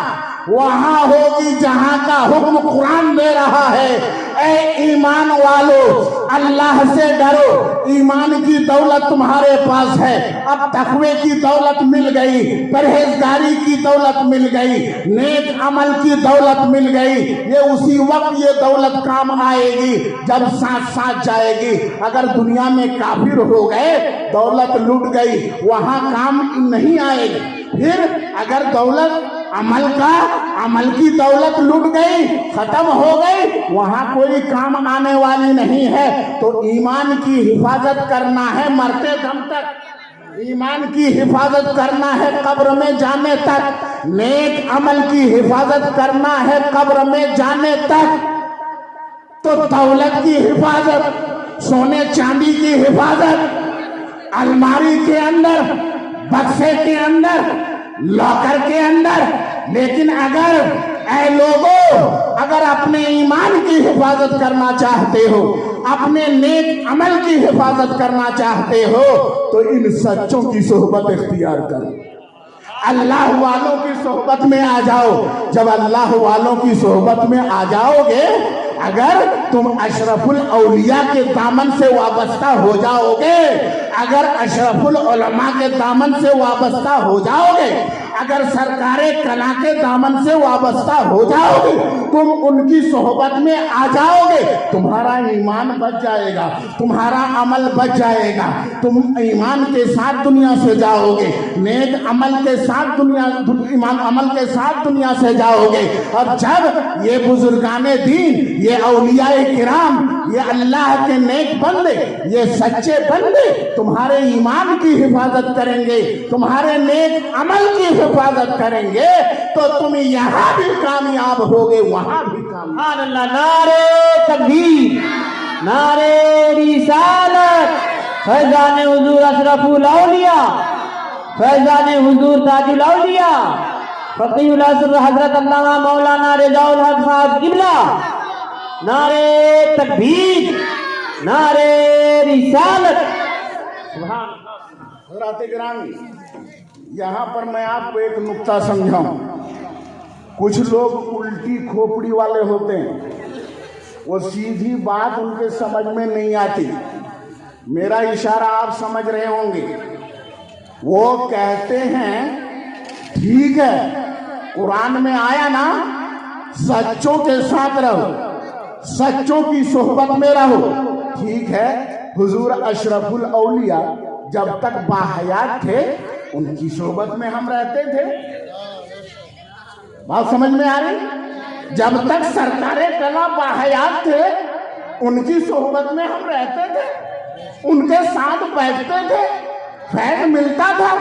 وہاں ہوگی جہاں کا حکم قرآن دے رہا ہے۔ اے ایمان والو، اللہ سے ڈرو، ایمان کی دولت تمہارے پاس ہے، اب تقوی کی دولت مل گئی، پرہیزگاری کی دولت مل گئی، نیک عمل کی دولت مل گئی۔ یہ اسی وقت یہ دولت کام آئے گی جب ساتھ ساتھ جائے گی۔ اگر دنیا میں کافر ہو گئے، دولت لٹ گئی، وہاں کام نہیں آئے گی۔ پھر اگر دولت عمل کی دولت لٹ گئی، ختم ہو گئی، وہاں کوئی کام آنے والی نہیں ہے۔ تو ایمان کی حفاظت کرنا ہے مرتے دم تک، ایمان کی حفاظت کرنا ہے قبر میں جانے تک، نیک عمل کی حفاظت کرنا ہے قبر میں جانے تک۔ تو دولت کی حفاظت، سونے چاندی کی حفاظت، الماری کے اندر، بکسے کے اندر، لاکر کے اندر۔ لیکن اگر اے لوگوں، اگر اپنے ایمان کی حفاظت کرنا چاہتے ہو، اپنے نیک عمل کی حفاظت کرنا چاہتے ہو، تو ان سچوں کی صحبت اختیار کرو، اللہ والوں کی صحبت میں آ جاؤ۔ جب اللہ والوں کی صحبت میں آ جاؤ گے، اگر تم اشرف الاولیاء کے دامن سے وابستہ ہو جاؤ گے، اگر اشرف العلماء کے دامن سے وابستہ ہو جاؤ گے، اگر سرکار کلا کے دامن سے وابستہ ہو جاؤ گے، تم ان کی صحبت میں آ جاؤ گے، تمہارا ایمان بچ جائے گا، تمہارا عمل بچ جائے گا، تم ایمان کے ساتھ دنیا سے جاؤ گے، نیک عمل کے ساتھ ایمان عمل کے ساتھ دنیا سے جاؤ گے۔ اور جب یہ بزرگان دین، یہ اولیاء کرام، یہ اللہ کے نیک بندے، یہ سچے بندے تمہارے ایمان کی حفاظت کریں گے، تمہارے نیک عمل کی حفاظت کریں گے، تو تم یہاں بھی کامیاب ہوگے، وہاں بھی کامیاب۔ اللہ، نعرے تکبیر، نعرے رسالت، فیضان حضور اشرف الاولیاء، فیضان حضور تاج الاولیاء، فقیہ العصر حضرت علامہ مولانا رضا الحق صاحب قبلہ۔ نعرے تکبیر، نعرے رسالت۔ سبحان حضرات گرامی، یہاں پر میں آپ کو ایک نقطہ سمجھاؤں۔ کچھ لوگ الٹی کھوپڑی والے ہوتے ہیں، وہ سیدھی بات ان کے سمجھ میں نہیں آتی، میرا اشارہ آپ سمجھ رہے ہوں گے۔ وہ کہتے ہیں ٹھیک ہے कुरान में आया ना, सच्चों के साथ रहो, सच्चों की सोहबत में रहो। ठीक है, हुजूर अशरफुल औलिया जब तक बाहयात थे उनकी सोहबत में हम रहते थे। बात समझ में आ रही? जब तक सरकारे कला बाहयात थे उनकी सोहबत में हम रहते थे, उनके साथ बैठते थे, फैज मिलता था।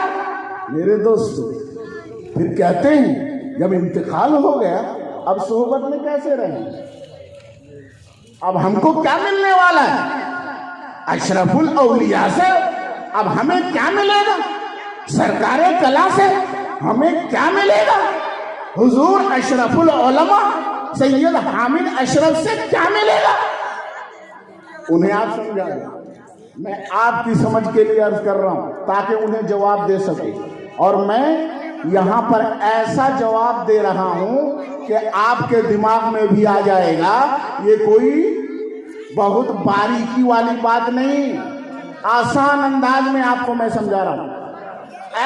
मेरे दोस्तों, फिर कहते हैं जब इंतकाल हो गया अब सोहबत में कैसे रहें? अब हमको क्या मिलने वाला है? अशरफुल औलिया से अब हमें क्या मिलेगा? सरकारे कला से हमें क्या मिलेगा? हुजूर अशरफुल उलमा सैयद हामिद अशरफ से क्या मिलेगा? उन्हें आप समझा दें। मैं आपकी समझ के लिए अर्ज कर रहा हूं ताकि उन्हें जवाब दे सके, और मैं यहां पर ऐसा जवाब दे रहा हूं कि आपके दिमाग में भी आ जाएगा। ये कोई बहुत बारीकी वाली बात नहीं, आसान अंदाज में आपको मैं समझा रहा हूं।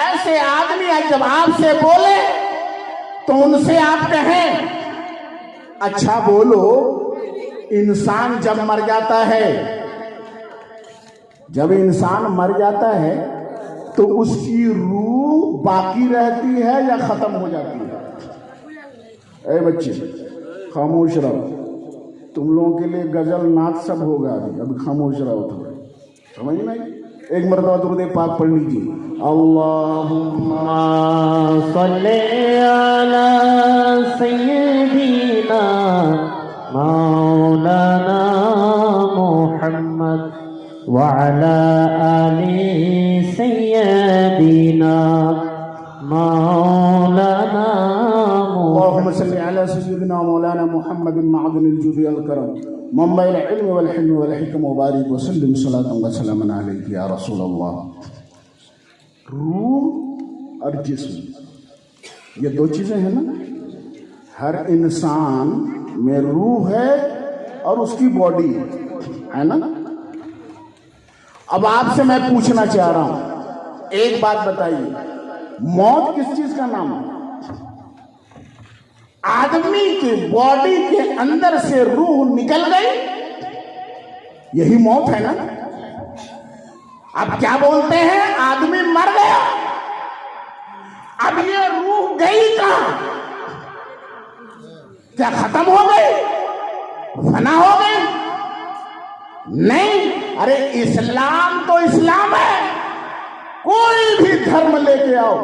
ऐसे आदमी जब आपसे बोले तो उनसे आप कहें, अच्छा बोलो, इंसान जब मर जाता है, जब इंसान मर जाता है तो उसकी रूह बाकी रहती है या खत्म हो जाती है? ए बच्चे खामोश रहो, तुम लोगों के लिए गजल नाच सब होगा, अभी खामोश रहो थोड़ा, समझ नहीं? एक मरतबा दुरूद पाक पढ़ लीजिए। अल्लाहुम्मा सल्ले अला सय्यिदीना मौलाना मुहम्मद व अला आलि सय्यिदीना मौलाना अल्लाहुम्मा सल्ली अला सय्यिदीना मौलाना मुहम्मद मअदनिल जुदी अल करम मंबइल इल्म वल हिल्म वल हिकम व बारिक व सल्लिम सलातन व सलामन अलैका या रसूल अल्लाह। रूह और जिस्म, ये दो चीजें हैं ना। हर इंसान में रूह है और उसकी बॉडी है ना। अब आपसे मैं पूछना चाह रहा हूं, एक बात बताइए, मौत किस चीज का नाम है? आदमी की बॉडी के अंदर से रूह निकल गई, यही मौत है ना। अब क्या बोलते हैं, आदमी मर गया, अब ये रूह गई कहां? क्या खत्म हो गई, फना हो गई? नहीं, अरे इस्लाम तो इस्लाम है। कोई भी धर्म लेके आओ,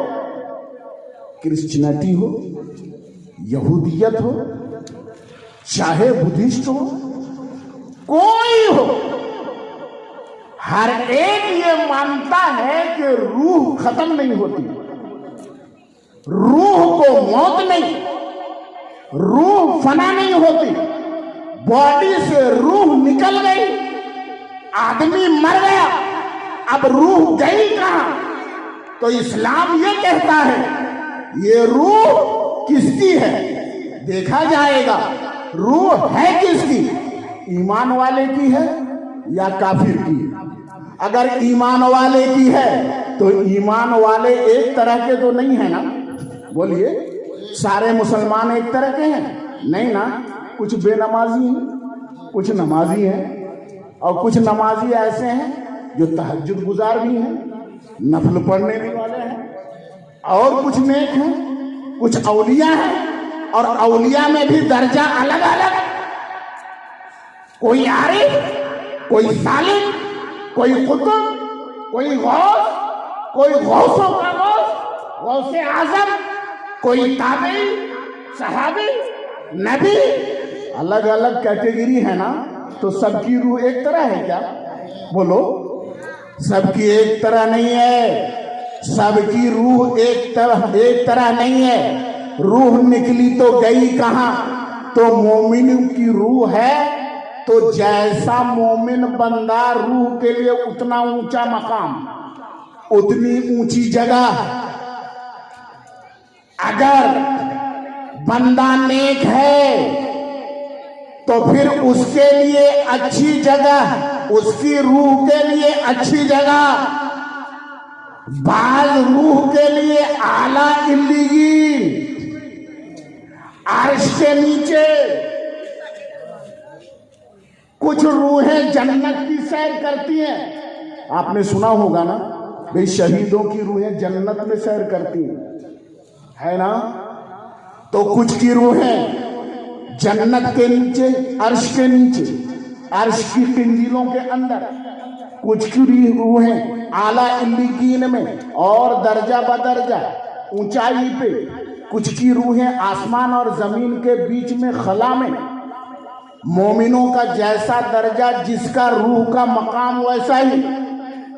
क्रिश्चियनिटी हो, यहूदियत हो, चाहे बुद्धिस्ट हो, कोई हो, हर एक ये मानता है कि रूह खत्म नहीं होती, रूह को मौत नहीं, रूह फना नहीं होती। बॉडी से रूह निकल गई, आदमी मर गया, अब रूह गई कहां? तो इस्लाम ये कहता है ये रूह किसकी है? देखा जाएगा रूह है किसकी, ईमान वाले की है या काफिर की। अगर ईमान वाले की है तो ईमान वाले एक तरह के तो नहीं है ना, बोलिए, सारे मुसलमान एक तरह के हैं? नहीं ना, कुछ बेनमाजी हैं, कुछ नमाजी हैं, और कुछ नमाजी ऐसे हैं जो तहज्जुद गुजार भी हैं, नफल पढ़ने भी वाले हैं, और कुछ नेक हैं, कुछ औलिया हैं, और औलिया में भी दर्जा अलग अलग, कोई आरिफ, कोई सालिक, कोई कुतुब, कोई गौस, कोई गौसों का गौस, गौसे आजम, कोई ताबी, सहाबी, नबी, अलग अलग कैटेगरी है ना। तो सबकी रूह एक तरह है क्या? बोलो, सबकी एक तरह नहीं है, सबकी रूह एक तरह नहीं है। रूह निकली तो गई कहां? तो मोमिन की रूह है, तो जैसा मोमिन बंदा रूह के लिए उतना ऊंचा मकाम, उतनी ऊंची जगह। अगर बंदा नेक है तो फिर उसके लिए अच्छी जगह, उसकी रूह के लिए अच्छी जगह, बाल रूह के लिए आला इल्लीगीन, अर्श के नीचे कुछ रूहें जन्नत की सैर करती हैं। आपने सुना होगा ना भाई, शहीदों की रूहें जन्नत में सैर करती हैं, है ना। तो कुछ की रूहें जन्नत के नीचे, अर्श के नीचे, अर्श की पिंजरों के अंदर, कुछ की रूहें आला इल्लीकीन में और दर्जा बदर्जा ऊंचाई पे, कुछ की रूहें आसमान और जमीन के बीच में खला में। मोमिनों का जैसा दर्जा, जिसका रूह का मकाम वैसा ही,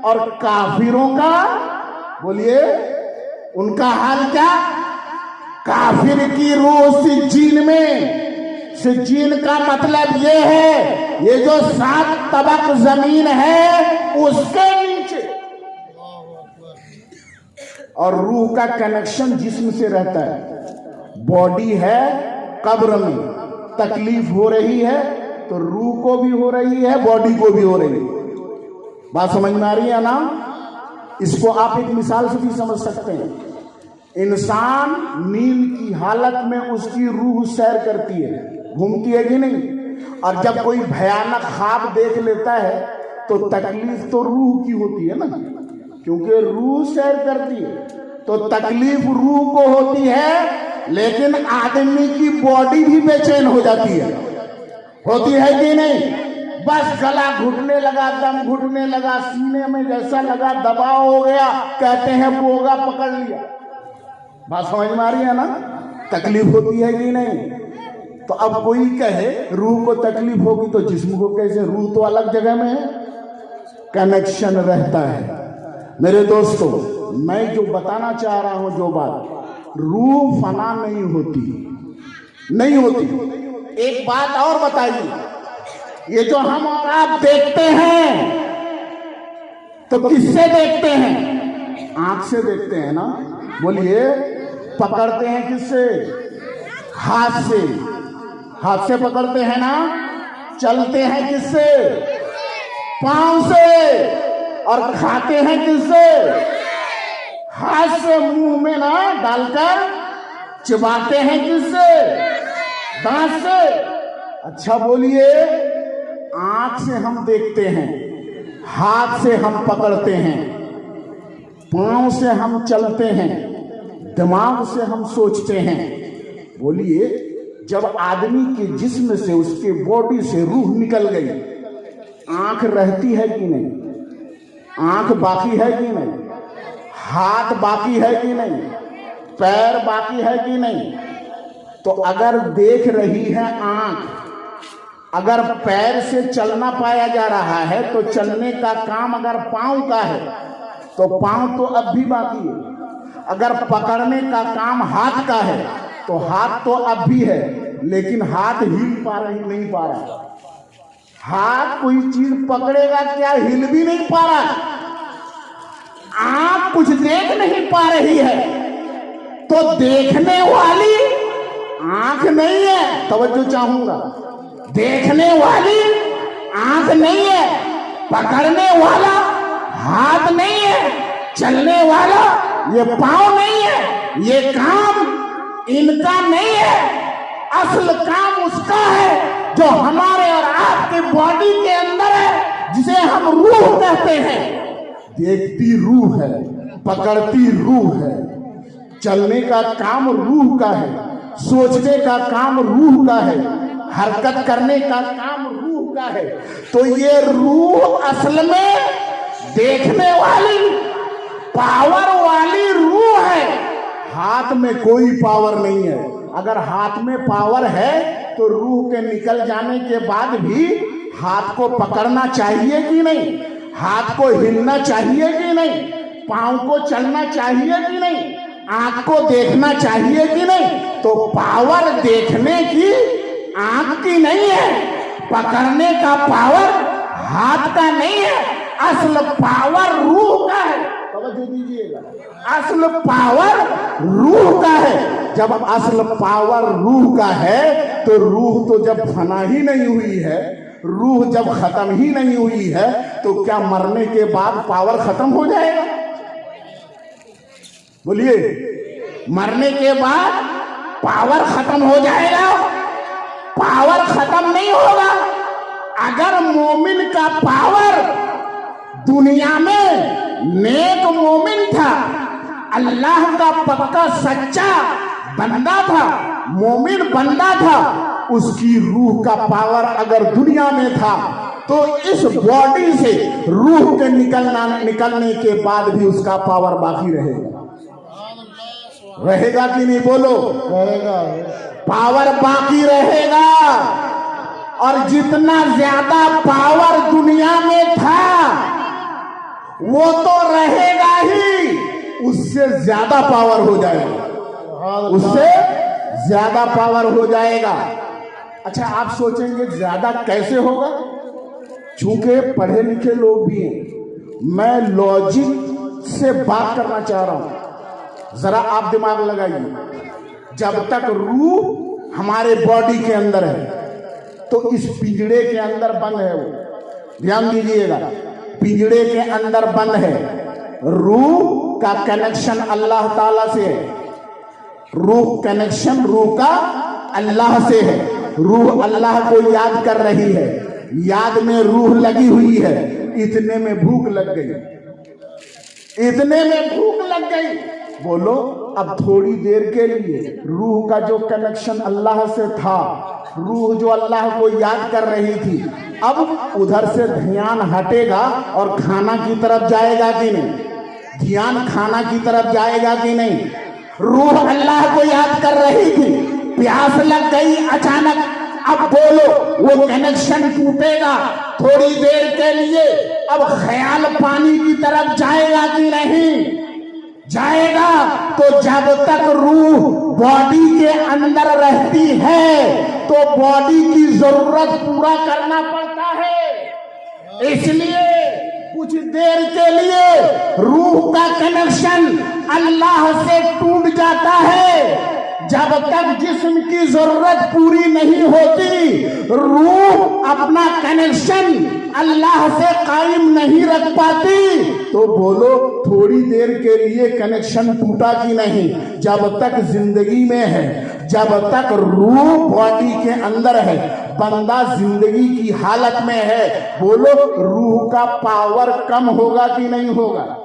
और काफिरों का, बोलिए उनका हाल क्या। काफिर की रूह सिज्जीन में, सिज्जीन का मतलब ये है, ये जो 7 तबक जमीन है उसके नीचे, और रूह का कनेक्शन जिस्म से रहता है। बॉडी है कब्र में, तकलीफ हो रही है तो रूह को भी हो रही है, बॉडी को भी हो रही है। बात समझ में आ रही है ना। इसको आप एक मिसाल से भी समझ सकते हैं। इंसान नींद की हालत में उसकी रूह सैर करती है, घूमती है कि नहीं। और जब कोई भयानक ख्वाब देख लेता है तो तकलीफ तो रूह की होती है ना, क्योंकि रूह सैर करती है, तो तकलीफ रूह को होती है। लेकिन आदमी की बॉडी भी बेचैन हो जाती है, होती है कि नहीं। बस गला घुटने लगा, दम घुटने लगा, सीने में जैसा लगा दबाव हो गया, कहते हैं बोगा पकड़ लिया। बात समझ में आ रही है ना। तकलीफ होती है कि नहीं। तो अब कोई कहे रूह को तकलीफ होगी तो जिस्म को कैसे, रूह तो अलग जगह में है, कनेक्शन रहता है। मेरे दोस्तों, मैं जो बताना चाह रहा हूं, जो बात, रूह फना नहीं होती, नहीं होती। एक बात और बताइए, ये जो हम और आप देखते हैं तो किससे देखते हैं। आंख से देखते हैं ना। बोलिए, पकड़ते हैं किससे, हाथ से, हाथ से पकड़ते हैं ना। चलते हैं किससे, पांव से। और खाते हैं किससे, हाथ से। मुंह में ना डालकर चिबाते हैं किससे, दांत से। अच्छा बोलिए, आंख से हम देखते हैं, हाथ से हम पकड़ते हैं, पांव से हम चलते हैं, दिमाग से हम सोचते हैं। बोलिए, जब आदमी के जिस्म से, उसके बॉडी से रूह निकल गई, आंख रहती है कि नहीं, आंख बाकी है कि नहीं, हाथ बाकी है कि नहीं, पैर बाकी है कि नहीं। तो अगर देख रही है आंख, अगर पैर से चलना पाया जा रहा है तो चलने का काम अगर पांव का है तो पांव तो अब भी बाकी है। अगर पकड़ने का काम हाथ का है तो हाथ तो अब भी है, लेकिन हाथ हिल पा रही नहीं पा रहा। हाथ कोई चीज पकड़ेगा क्या, हिल भी नहीं पा रहा। आंख कुछ देख नहीं पा रही है, तो देखने वाली आंख नहीं है, तवज्जो चाहूंगा। देखने वाली आंख नहीं है, पकड़ने वाला हाथ नहीं है, चलने वाला ये पांव नहीं है, ये काम इनका नहीं है। असल काम उसका है जो हमारे और आपके बॉडी के अंदर है, जिसे हम रूह कहते हैं। देखती रूह है, पकड़ती रूह है, चलने का काम रूह का है, सोचने का काम रूह का है, हरकत करने का काम रूह का है। तो ये रूह असल में देखने वाली, पावर वाली रूह है। हाथ में कोई पावर नहीं है। अगर हाथ में पावर है तो रूह के निकल जाने के बाद भी हाथ को पकड़ना चाहिए कि नहीं, हाथ को हिलना चाहिए कि नहीं, पांव को चलना चाहिए कि नहीं, आंख को देखना चाहिए कि नहीं। तो पावर देखने की आंख की नहीं है, पकड़ने का पावर हाथ का नहीं है, असल पावर रूह का है। तवज्जो दीजिएगा, असल पावर रूह का है। जब असल पावर रूह का है तो रूह तो जब फना ही नहीं हुई है, रूह जब खत्म ही नहीं हुई है, तो क्या मरने के बाद पावर खत्म हो जाएगा? बोलिए, मरने के बाद पावर खत्म हो जाएगा? पावर खत्म नहीं होगा। अगर मोमिन का पावर दुनिया में नेक मोमिन था, अल्लाह का पक्का सच्चा बंदा था, मोमिन बंदा था, उसकी रूह का पावर अगर दुनिया में था तो इस बॉडी से रूह के निकलने के बाद भी उसका पावर बाकी रहेगा। रहेगा कि नहीं? बोलो। रहेगा। पावर बाकी रहेगा। और जितना ज्यादा पावर दुनिया में था वो तो रहेगा ही, उससे ज्यादा पावर हो जाएगा, उससे ज्यादा पावर हो जाएगा। अच्छा, आप सोचेंगे ज्यादा कैसे होगा? चूंकि पढ़े लिखे लोग भी हैं, मैं लॉजिक से बात करना चाह रहा हूं, जरा आप दिमाग लगाइए। जब तक रूह हमारे बॉडी के अंदर है तो इस पिंजड़े के अंदर बंद है वो, ध्यान दीजिएगा, पिंजड़े के अंदर बंद है। रूह का कनेक्शन अल्लाह ताला से है, रूह कनेक्शन रूह का अल्लाह से है। रूह अल्लाह को याद कर रही है, याद में रूह लगी हुई है। इतने में भूख लग गई, इतने में भूख लग गई। बोलो, अब थोड़ी देर के लिए रूह का जो कनेक्शन अल्लाह से था, रूह जो अल्लाह को याद कर रही थी, अब उधर से ध्यान हटेगा और खाना की तरफ जाएगा कि नहीं? ध्यान खाना की तरफ जाएगा कि नहीं? रूह अल्लाह को याद कर रही थी, प्यास लग गई अचानक, अब बोलो वो कनेक्शन टूटेगा थोड़ी देर के लिए। अब ख्याल पानी की तरफ जाएगा कि नहीं? जाएगा। तो जब तक रूह बॉडी के अंदर रहती है तो बॉडी की जरूरत पूरा करना पड़ता है। इसलिए कुछ देर के लिए रूह का कनेक्शन अल्लाह से टूट जाता है। जब तक जिस्म की जरूरत पूरी नहीं होती, रूह अपना कनेक्शन अल्लाह से कायम नहीं रख पाती। तो बोलो, थोड़ी देर के लिए कनेक्शन टूटा कि नहीं? जब तक जिंदगी में है, जब तक रूह बॉडी के अंदर है, बंदा जिंदगी की हालत में है, बोलो रूह का पावर कम होगा कि नहीं होगा?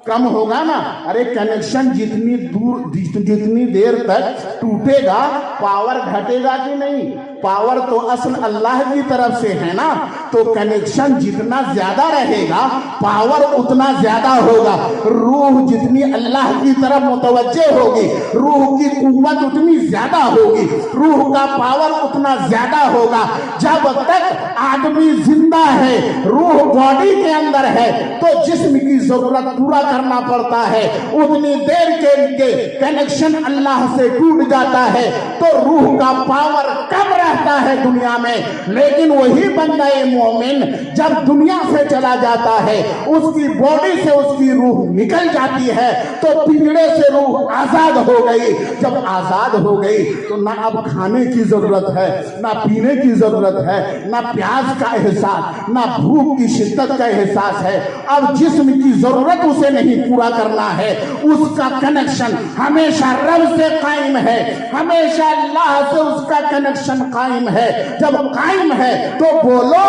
कम होगा ना। अरे कनेक्शन जितनी देर तक टूटेगा पावर घटेगा कि नहीं? पावर तो असल अल्लाह की तरफ से है ना, तो कनेक्शन जितना ज्यादा रहेगा पावर उतना ज्यादा होगा। रूह जितनी अल्लाह की तरफ मुतवज्जे होगी, रूह की कुव्वत उतनी ज्यादा होगी, रूह का पावर उतना ज्यादा होगा। जब तक आदमी जिंदा है, रूह बॉडी के अंदर है, तो जिस्म की जरूरत पूरा करना पड़ता है। उतनी देर के लिए कनेक्शन अल्लाह से टूट जाता है तो रूह का पावर कम रहता है दुनिया में। लेकिन वही बंदा मोमिन जब दुनिया से चला जाता है, उसकी बॉडी से उसकी रूह निकल जाती है, तो पिंजड़े से रूह आजाद हो गई। जब आजाद हो गई तो ना अब खाने की जरूरत है, ना पीने की जरूरत है, ना प्यास का एहसास, ना भूख की शिद्दत का एहसास है। अब जिस्म की जरूरत उसे नहीं पूरा करना है, उसका कनेक्शन हमेशा रब से कायम है, हमेशा अल्लाह से उसका कनेक्शन कायम है। जब कायम है तो बोलो,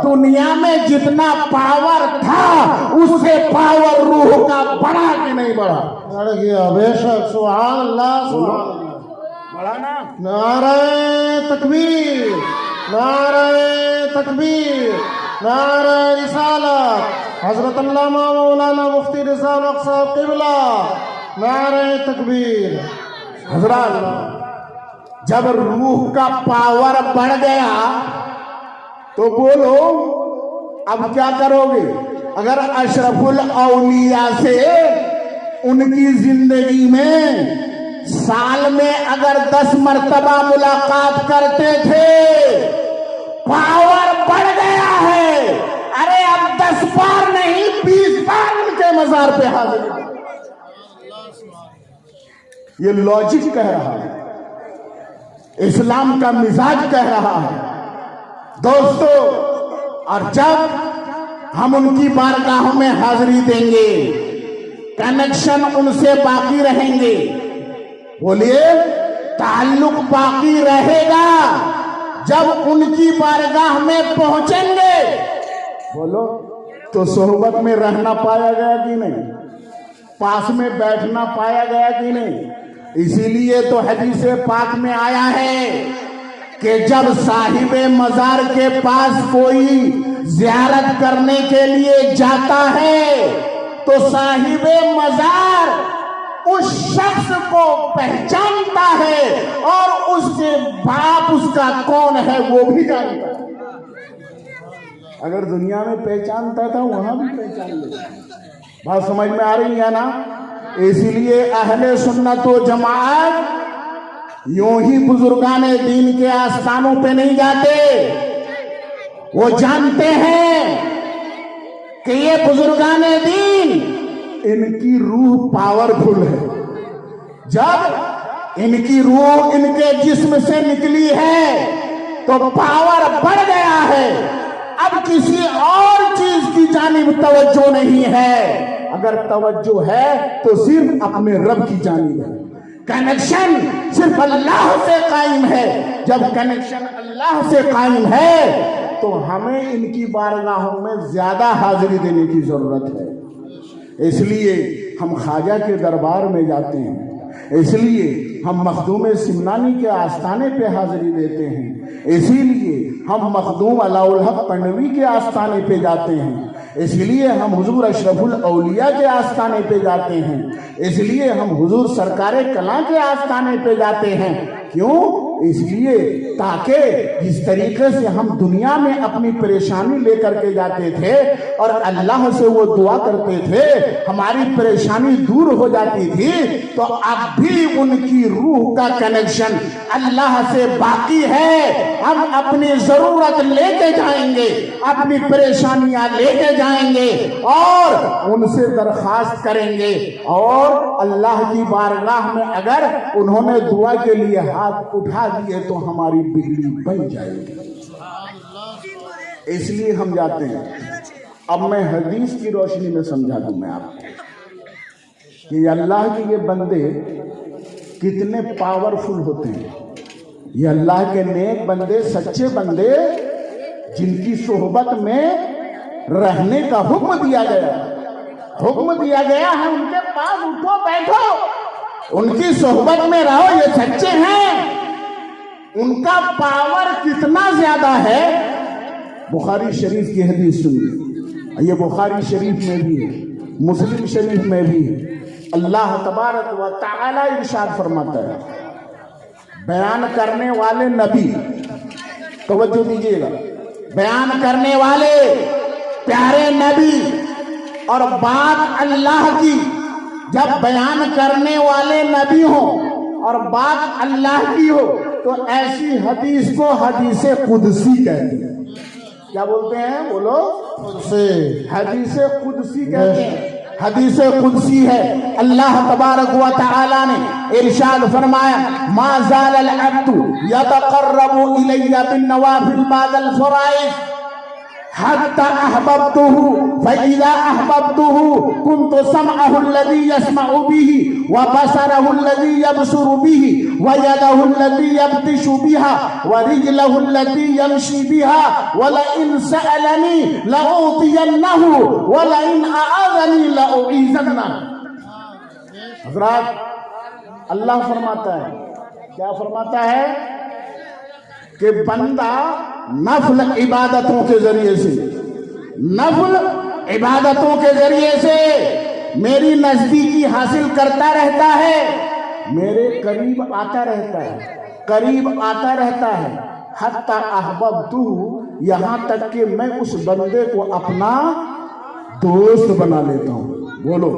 दुनिया में जितना पावर था उससे पावर रूह का बढ़ा कि नहीं बढ़ा? बढ़ गया, बेशक। सुभान अल्लाह, सुभान अल्लाह। बढ़ा ना? नारे तकबीर, नारे तकबीर, नारे रिसालत, हजरत अल्लामा मौलाना मुफ्ती रिज़वान हक साहब क़िबला, नारे तकबीर। हजरत, जब रूह का पावर बढ़ गया तो बोलो अब क्या करोगे? अगर अशरफुल औलिया से उनकी जिंदगी में साल में अगर 10 मर्तबा मुलाकात करते थे, पावर बढ़ गया है। अरे अब 10 बार नहीं 20 बार उनके मजार पे हाजिर। ये लॉजिक कह रहा है, इस्लाम का मिजाज कह रहा है दोस्तों। और जब हम उनकी बारगाहों में हाजिरी देंगे, कनेक्शन उनसे बाकी रहेंगे। बोलिए, ताल्लुक बाकी रहेगा जब उनकी बारगाह में पहुंचेंगे। बोलो, तो सोहबत में रहना पाया गया कि नहीं, पास में बैठना पाया गया कि नहीं। इसीलिए तो हदीस पाक में आया है कि जब साहिबे मजार के पास कोई ज़ियारत करने के लिए जाता है तो साहिबे मजार उस शख्स को पहचानता है और उसके बाप उसका कौन है वो भी जानता है। अगर दुनिया में पहचानता था वहां भी पहचान लेता। बात समझ में आ रही है ना। इसीलिए अहले सुन्नत व जमाअत यूं ही बुजुर्गाने दीन के आस्थानों पे नहीं जाते। वो जानते हैं कि ये बुजुर्गाने दीन, इनकी रूह पावरफुल है। जब इनकी रूह इनके जिस्म से निकली है तो पावर बढ़ गया है। अब किसी और चीज की जानिब तवज्जो नहीं है। अगर तवज्जो है तो सिर्फ अपने रब की जानिब है। कनेक्शन सिर्फ अल्लाह से कायम है। जब कनेक्शन अल्लाह से कायम है तो हमें इनकी बारगाहों में ज्यादा हाजिरी देने की जरूरत है। इसलिए हम ख्वाजा के दरबार में जाते हैं, इसलिए हम मखदूम सिमनानी के आस्थाने पे हाजिरी देते हैं, इसीलिए हम मखदूम अलाउल हक पंडवी के आस्थाने पे जाते हैं, इसलिए हम हुजूर अशरफुल औलिया के आस्थाने पे जाते हैं, इसलिए हम हुजूर सरकारे कला के आस्थाने पे जाते हैं। क्यों? इसलिए ताकि जिस तरीके से हम दुनिया में अपनी परेशानी लेकर के जाते थे और अल्लाह से वो दुआ करते थे, हमारी परेशानी दूर हो जाती थी, तो अब भी उनकी रूह का कनेक्शन अल्लाह से बाकी है। हम अपनी जरूरत लेके जाएंगे, अपनी परेशानियां लेके जाएंगे और उनसे दरखास्त करेंगे और अल्लाह की बारगाह में अगर उन्होंने दुआ के लिए हाथ उठा दिए तो हमारी बिगड़ी बन जाएगी। इसलिए हम जाते हैं। अब मैं हदीस की रोशनी में समझा दूं मैं आपको कि अल्लाह के ये बंदे कितने पावरफुल होते हैं। ये अल्लाह के नेक बंदे, सच्चे बंदे, जिनकी सोहबत में रहने का हुक्म दिया गया है, उनके पास उठो बैठो, उनकी सोहबत में रहो, ये सच्चे हैं। उनका पावर कितना ज्यादा है। बुखारी शरीफ की हदीस सुनिए, ये बुखारी शरीफ में भी है, मुस्लिम शरीफ में भी है। अल्लाह तबारक व तआला इरशाद फरमाता है, बयान करने वाले नबी, तवज्जो दीजिएगा, बयान करने वाले प्यारे नबी और बात अल्लाह की, जब बयान करने वाले नबी हो और बात अल्लाह की हो तो ऐसी हदीस को हदीसे कुदसी कहते हैं। क्या बोलते हैं? बोलो, हदीसे कुदसी कहते हैं। हदीसे कुदसी है। अल्लाह तबारक व तआला ने इरशाद फरमाया, मा ज़ालल अब्दु यतक़र्रबु इलैया बिन्नवाफिल बादल फ़राइज़ हत्ता अहबब्तुहु फ़इज़ा अहबब्तुहु कुन्तु समअहु अल्लज़ी यस्मअु बिही व बसरहु अल्लज़ी यबसुरु बिही व यदहु अल्लती यब्तिशु बिहा व रिजलहु अल्लती यमशी बिहा व लइन सअलनी लऊतियन्नहु व लइन अआज़नी लऊईज़न्नहु। हज़रात, अल्लाह फरमाता है, क्या फरमाता है कि बंदा नफल इबादतों के जरिए से, नफल इबादतों के जरिए से मेरी नजदीकी हासिल करता रहता है, मेरे करीब आता रहता है, करीब आता रहता है। हत्ता अहबब्तुहु, यहाँ तक कि मैं उस बंदे को अपना दोस्त बना लेता हूँ। बोलो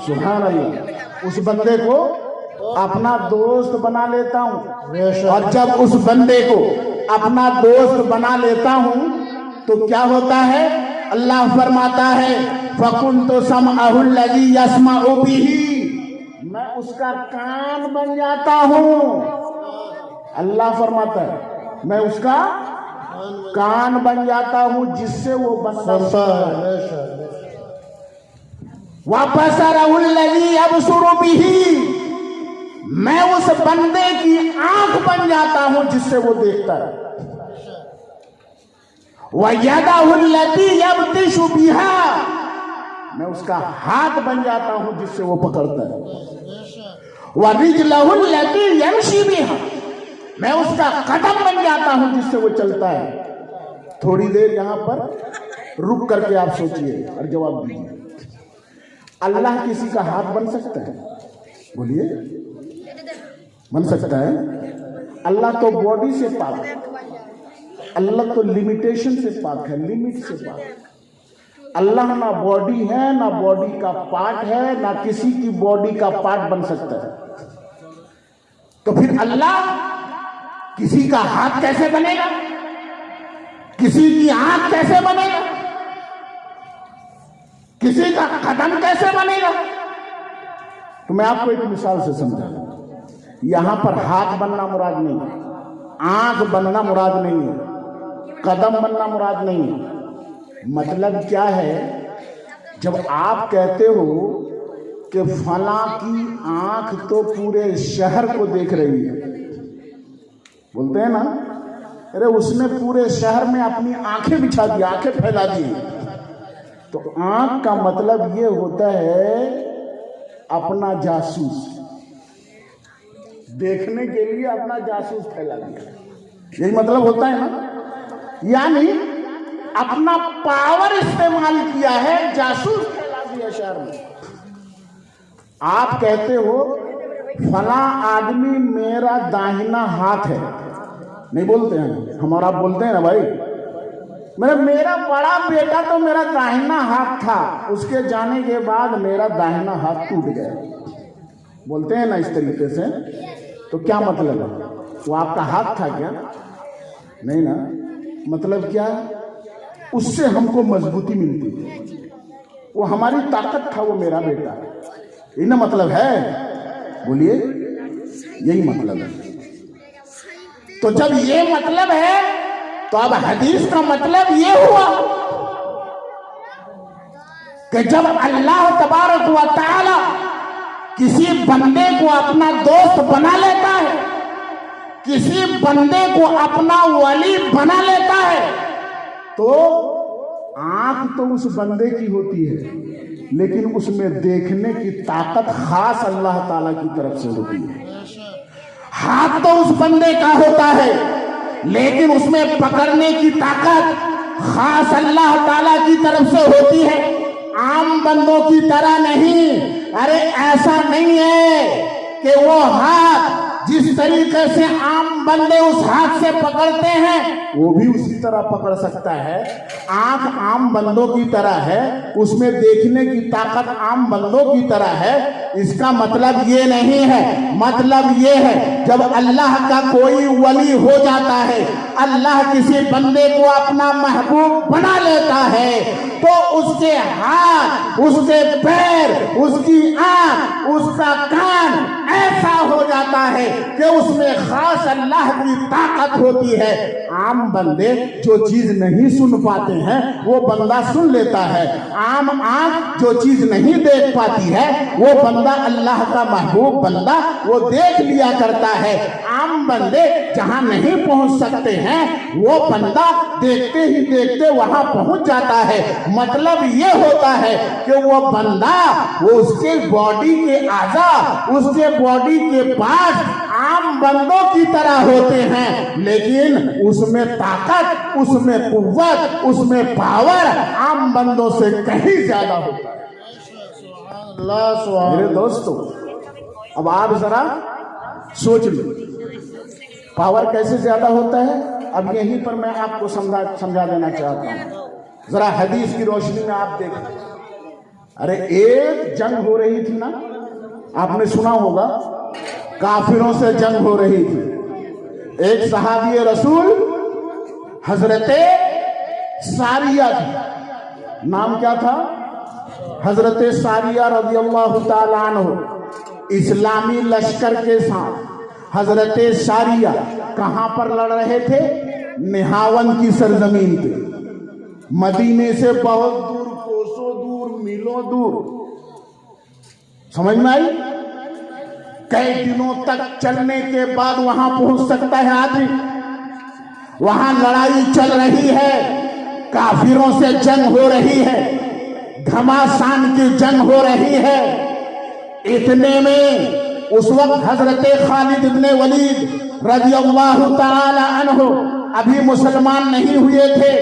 सुभान अल्लाह। उस बंदे को अपना दोस्त बना लेता हूँ। और जब उस बंदे को अपना दोस्त बना लेता हूँ तो क्या होता है? अल्लाह फरमाता है, फकुन्तु समअहु अल्लज़ी यस्मअु बिही, मैं उसका कान बन जाता हूँ। अल्लाह फरमाता है, मैं उसका कान बन जाता हूँ जिससे वो बंदा सुनता है। वबसरहु अल्लज़ी यबसुरु बिही, मैं उस बंदे की आंख बन जाता हूं जिससे वो देखता है। वयदाहुल्लती यब्तिशु बिहा, मैं उसका हाथ बन जाता हूं जिससे वो पकड़ता है। वरिजलहुल्लती यमशी बिहा, मैं उसका कदम बन जाता हूं जिससे वो चलता है। थोड़ी देर यहां पर रुक करके आप सोचिए और जवाब दीजिए, अल्लाह किसी का हाथ बन सकता है? बोलिए, बन सकता है? अल्लाह तो बॉडी से पाक है, अल्लाह तो लिमिटेशन से पाक है, लिमिट से पाक है। अल्लाह ना बॉडी है, ना बॉडी का पार्ट है, ना किसी की बॉडी का पार्ट बन सकता है। तो फिर अल्लाह किसी का हाथ कैसे बनेगा? किसी की आंख कैसे बनेगा? किसी का कदम कैसे बनेगा? तो मैं आपको एक मिसाल से समझाऊं। यहां पर हाथ बनना मुराद नहीं है, आंख बनना मुराद नहीं है, कदम बनना मुराद नहीं है। मतलब क्या है, जब आप कहते हो कि फला की आंख तो पूरे शहर को देख रही है, बोलते हैं ना, अरे उसने पूरे शहर में अपनी आंखें बिछा दी, आंखें फैला दी। तो आंख का मतलब ये होता है अपना जासूस, देखने के लिए अपना जासूस फैला दिया, यही मतलब होता है ना। यानी अपना पावर इस्तेमाल किया है, जासूस फैला दिया शहर में। आप कहते हो फला आदमी मेरा दाहिना हाथ है, नहीं बोलते हैं हम, और आप बोलते हैं ना भाई, मेरा बड़ा बेटा तो मेरा दाहिना हाथ था, उसके जाने के बाद मेरा दाहिना हाथ टूट गया, बोलते हैं ना इस तरीके से। तो क्या मतलब है? वो आपका हाथ था क्या? नहीं ना। मतलब क्या? उससे हमको मजबूती मिलती थी, वो हमारी ताकत था, वो मेरा बेटा, यही ना मतलब है? बोलिए, यही मतलब है। तो जब ये मतलब है तो अब हदीस का मतलब ये हुआ कि जब अल्लाह तबारक व तआला किसी बंदे को अपना दोस्त बना लेता है, किसी बंदे को अपना वली बना लेता है, तो आंख तो उस बंदे की होती है, लेकिन उसमें देखने की ताकत खास अल्लाह ताला की तरफ से होती है। हाथ तो उस बंदे का होता है, लेकिन उसमें पकड़ने की ताकत खास अल्लाह ताला की तरफ से होती है, आम बंदों की तरह नहीं। अरे ऐसा नहीं है कि वो हाथ जिस तरीके से आम बंदे उस हाथ से पकड़ते हैं वो भी उसी तरह पकड़ सकता है। आंख आम बंदों की तरह है, उसमें देखने की ताकत आम बंदों की तरह है। इसका मतलब ये नहीं है, मतलब ये है जब अल्लाह का कोई वली हो जाता है, अल्लाह किसी बंदे को अपना महबूब बना लेता है, तो उसके हाथ, उसके पैर, उसकी आंख, उसका कान ऐसा हो जाता है कि उसमें खास अल्लाह की ताकत होती है। आम बंदे जो चीज नहीं सुन पाते हैं वो बंदा सुन लेता है, आम आंख जो चीज नहीं देख पाती है वो बंदा, अल्लाह का महबूब बंदा, वो देख लिया करता है। आम बंदे जहां नहीं पहुंच सकते हैं वो बंदा देखते ही देखते वहां पहुंच जाता है। मतलब ये होता है कि वो बंदा, वो उसके बॉडी के आज़ा, उसके बॉडी के पास आम बंदों की तरह होते हैं, लेकिन उसमें ताकत, उसमें कुव्वत, उसमें पावर आम बंदों से कहीं ज्यादा होता है। मेरे दोस्तों, अब आप जरा सोच लो पावर कैसे ज्यादा होता है। अब यहीं पर मैं आपको समझा देना चाहता हूं, जरा हदीस की रोशनी में आप देखें। अरे एक जंग हो रही थी ना, आपने सुना होगा, काफिरों से जंग हो रही थी। एक सहाबी रसूल हजरते सारिया थी, नाम क्या था? हजरते सारिया रज़ियल्लाहु ताला अन्हु इस्लामी लश्कर के साथ हजरते सारिया कहां पर लड़ रहे थे? निहावन की सरजमीन पे, मदीने से बहुत दूर, कोसों दूर, मीलों दूर। समझ में आई? कई दिनों तक चलने के बाद वहां पहुंच सकता है आदमी। वहां लड़ाई चल रही है, काफिरों से जंग हो रही है, घमासान की जंग हो रही है। इतने में उस वक्त हजरत खालिद इब्ने वलीद रज़ियल्लाहु ताला अन्हु अभी मुसलमान नहीं हुए थे।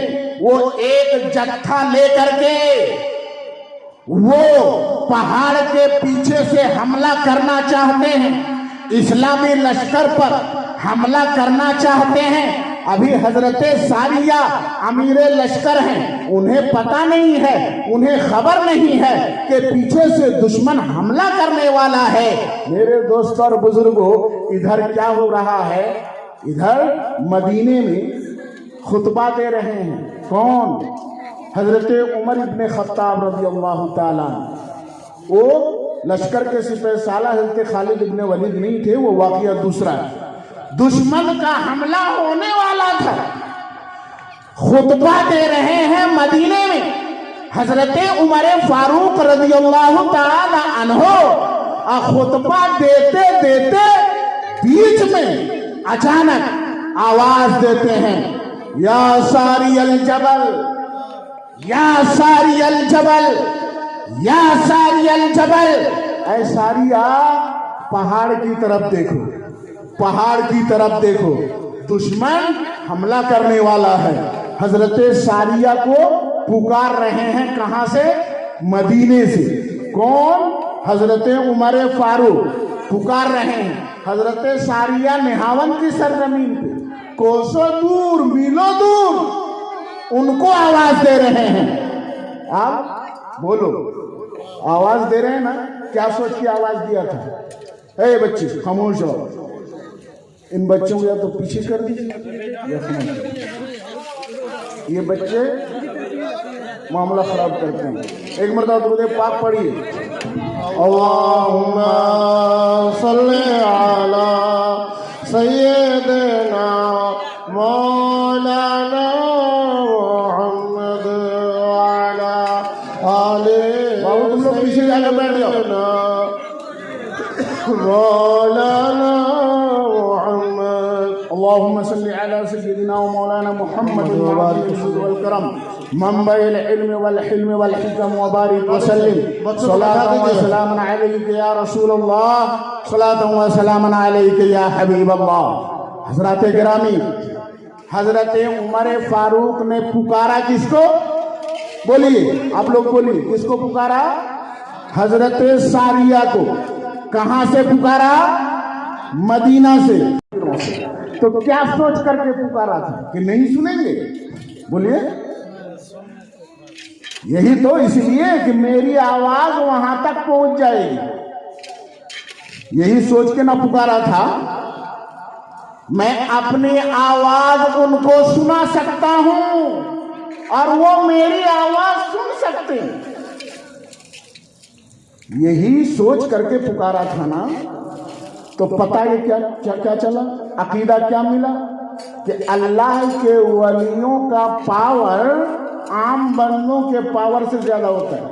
वो एक जत्था लेकर के वो पहाड़ के पीछे से हमला करना चाहते हैं, इस्लामी लश्कर पर हमला करना चाहते हैं। अभी हजरत सारिया अमीर लश्कर हैं, उन्हें पता नहीं है, उन्हें खबर नहीं है कि पीछे से दुश्मन हमला करने वाला है। मेरे दोस्तों और बुजुर्गों, इधर क्या हो रहा है? इधर मदीने में खुतबा दे रहे हैं कौन? हजरत उमर इब्ने खत्ताब रज़ियल्लाहु ताला। वो लश्कर के सिपह सालार हजरत खालिद इब्ने वलीद नहीं थे, वो वाक़या दूसरा है। दुश्मन का हमला होने वाला था, खुतबा दे रहे हैं मदीने में। हजरत उमर फारूक रज़ियल्लाहु ताला अन्हो खुतबा देते देते बीच में अचानक आवाज देते हैं, या सारी अल जबल, या सारी अल जबल, या सारी अल जबल। ऐ सारिया, पहाड़ की तरफ देखो, पहाड़ की तरफ देखो, दुश्मन हमला करने वाला है। हजरत सारिया को पुकार रहे हैं, कहां से? मदीने से। कौन? हजरत उमर फारूक पुकार रहे हैं। हजरत सारिया निहावन की सरजमीन पे कोसों दूर, मीलों दूर उनको आवाज दे रहे हैं। आप बोलो, आवाज दे रहे हैं ना? क्या सोच के आवाज दिया था? ए बच्चे खामोश हो, इन बच्चों को या तो पीछे कर दीजिए या ये बच्चे मामला खराब करते हैं। एक मरतबा दुरूद पाक पढ़िए, अल्लाहुम्मा सल्ली अला सय्यिदना मौलाना मुहम्मद व अला आले। बाबू तुम लोग पीछे जाकर बैठ जाओ। मौलाना اللهم صل على سيدنا ومولانا محمد وال کرم منبع العلم والحلم والحکم وبارک وسلم صلاة وسلام علیک یا رسول اللہ، صلاة وسلام علیک یا حبیب اللہ۔ حضرات گرامی، حضرت عمر فاروق نے پکارا کس کو؟ بولیے آپ لوگ، بولیے کس کو پکارا؟ حضرت ساریہ کو۔ کہاں سے پکارا؟ مدینہ سے۔ تو کیا سوچ کر کے پکارا تھا کہ نہیں سنیں گے؟ بولیے، یہی تو، اس لیے کہ میری آواز وہاں تک پہنچ جائے گی، یہی سوچ کے نہ پکارا تھا۔ میں اپنی آواز ان کو سنا سکتا ہوں اور وہ میری آواز سن سکتے ہیں، یہی سوچ کر کے پکارا تھا نا۔ تو پتہ یہ کیا چلا؟ عقیدہ کیا ملا؟ کہ اللہ کے ولیوں کا پاور عام بندوں کے پاور سے زیادہ ہوتا ہے۔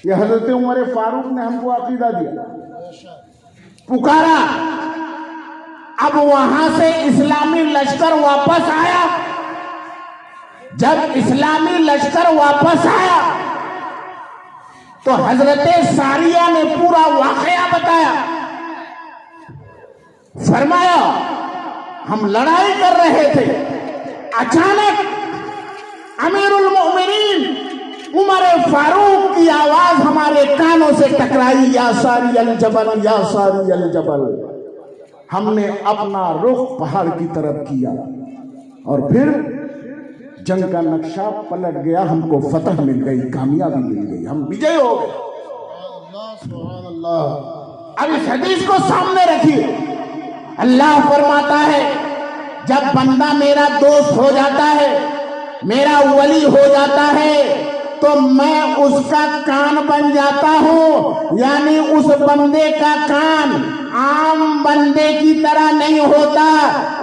یہ حضرت عمر فاروق نے ہم کو عقیدہ دیا، پکارا۔ اب وہاں سے اسلامی لشکر واپس آیا۔ جب اسلامی لشکر واپس آیا تو حضرت ساریہ نے پورا واقعہ بتایا، فرمایا ہم لڑائی کر رہے تھے، اچانک امیر المؤمنین عمر فاروق کی آواز ہمارے کانوں سے ٹکرائی، یا ساری الجبل، یا ساری الجبل۔ ہم نے اپنا رخ پہاڑ کی طرف کیا اور پھر جنگ کا نقشہ پلٹ گیا، ہم کو فتح مل گئی، کامیابی مل گئی، ہم وجے ہو گئے۔ سبحان اللہ۔ اب اس حدیث کو سامنے رکھیے۔ اللہ فرماتا ہے جب بندہ میرا دوست ہو جاتا ہے، میرا ولی ہو جاتا ہے، تو میں اس کا کان بن جاتا ہوں۔ یعنی اس بندے کا کان عام بندے کی طرح نہیں ہوتا،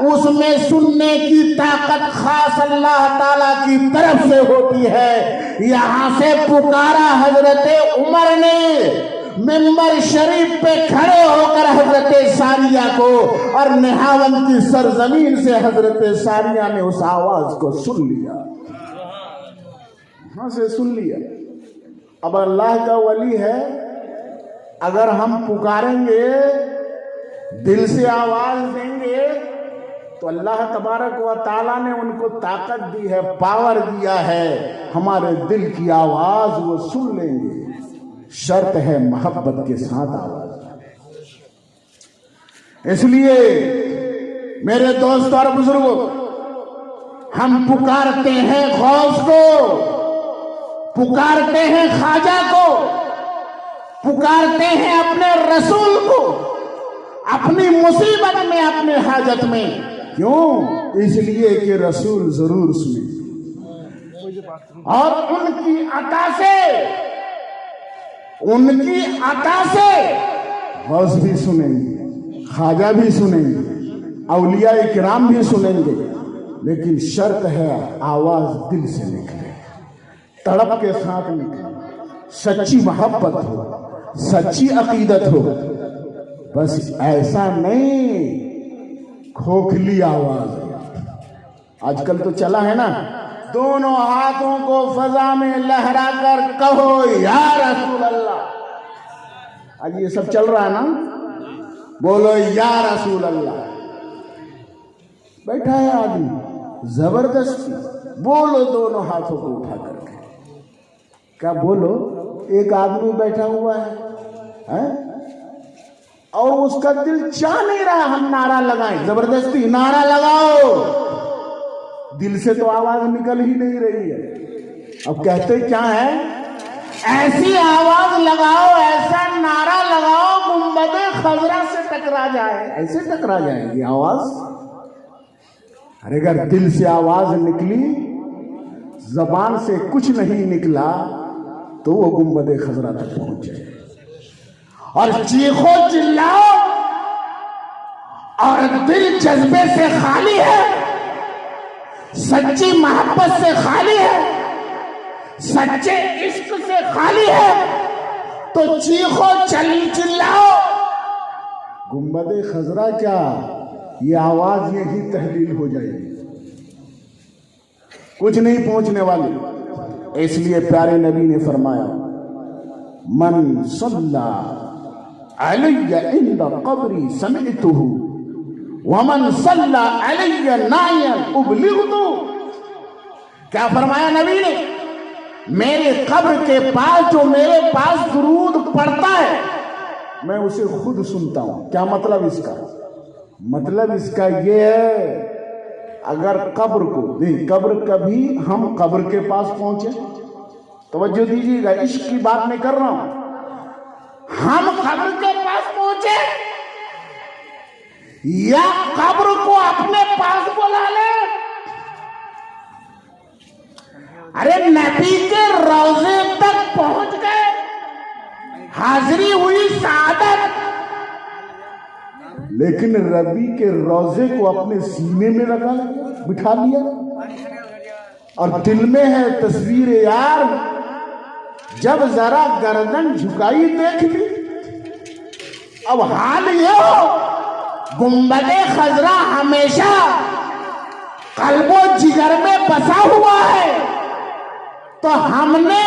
اس میں سننے کی طاقت خاص اللہ تعالیٰ کی طرف سے ہوتی ہے۔ یہاں سے پکارا حضرت عمر نے، منبر شریف پہ کھڑے ہو کر حضرت ثانیہ کو اور نہاون کی سرزمین سے حضرت ثانیہ نے اس آواز کو سن لیا، وہاں سے سن لیا۔ اب اللہ کا ولی ہے، اگر ہم پکاریں گے، دل سے آواز دیں گے تو اللہ تبارک و تعالیٰ نے ان کو طاقت دی ہے، پاور دیا ہے، ہمارے دل کی آواز وہ سن لیں گے۔ شرط ہے محبت کے ساتھ آواز۔ اس لیے میرے دوست اور بزرگوں، ہم پکارتے ہیں غوث کو، پکارتے ہیں خواجہ کو، پکارتے ہیں اپنے رسول کو، اپنی مصیبت میں، اپنے حاجت میں۔ کیوں؟ اس لیے کہ رسول ضرور سنیں، اور ان کی عطا سے غوث بھی سنیں گے، خواجہ بھی سنیں گے، اولیاء کرام بھی سنیں گے، لیکن شرط ہے آواز دل سے نکلے، تڑپ کے ساتھ نکلے، سچی محبت ہو، سچی عقیدت ہو۔ بس ایسا نہیں کھوکھلی آواز۔ آج کل تو چلا ہے نا، دونوں ہاتھوں کو فضا میں لہرا کر کہو یا رسول اللہ۔ آج یہ سب چل رہا ہے نا، بولو یا رسول اللہ۔ بیٹھا ہے آدمی زبردستی، بولو دونوں ہاتھوں کو اٹھا کر کے۔ کیا بولو؟ ایک آدمی بیٹھا ہوا ہے اور اس کا دل چاہ نہیں رہا ہم نعرہ لگائیں، زبردستی نعرہ لگاؤ، دل سے تو آواز نکل ہی نہیں رہی ہے۔ اب کہتے کیا ہے؟ ایسی آواز لگاؤ، ایسا نعرہ لگاؤ گنبد خضرا سے ٹکرا جائے۔ ایسے ٹکرا جائے گی آواز؟ ارے اگر دل سے آواز نکلی، زبان سے کچھ نہیں نکلا، تو وہ گنبد خضرا تک پہنچ جائے۔ اور چیخو چلاؤ اور دل جذبے سے خالی ہے، سچی محبت سے خالی ہے، سچے عشق سے خالی ہے، تو چیخو چلاؤ۔ گنبد خضرا کیا، یہ آواز یہی تحلیل ہو جائے گی، کچھ نہیں پہنچنے والی۔ اس لیے پیارے نبی نے فرمایا، من صلی علی عند قبری سمعتہ ومن صلی علی نائیا ابلغتہ۔ کیا فرمایا نبی نے؟ میرے قبر کے پاس جو میرے پاس درود پڑھتا ہے، میں اسے خود سنتا ہوں۔ کیا مطلب اس کا؟ مطلب اس کا یہ ہے، اگر قبر کو نہیں، قبر کبھی ہم قبر کے پاس پہنچے، توجہ دیجیے گا، عشق کی بات نہیں کر رہا ہوں، ہم قبر کے پاس پہنچے یا قبر کو اپنے پاس بلا لے۔ ارے نبی کے روضے تک پہنچ گئے، حاضری ہوئی سعادت، لیکن ربی کے روضے کو اپنے سینے میں رکھا، بٹھا لیا، اور دل میں ہے تصویر یار، جب ذرا گردن جھکائی دیکھ لی۔ اب حال یہ ہو، گنبد خضرا ہمیشہ قلب و جگر میں بسا ہوا ہے، تو ہم نے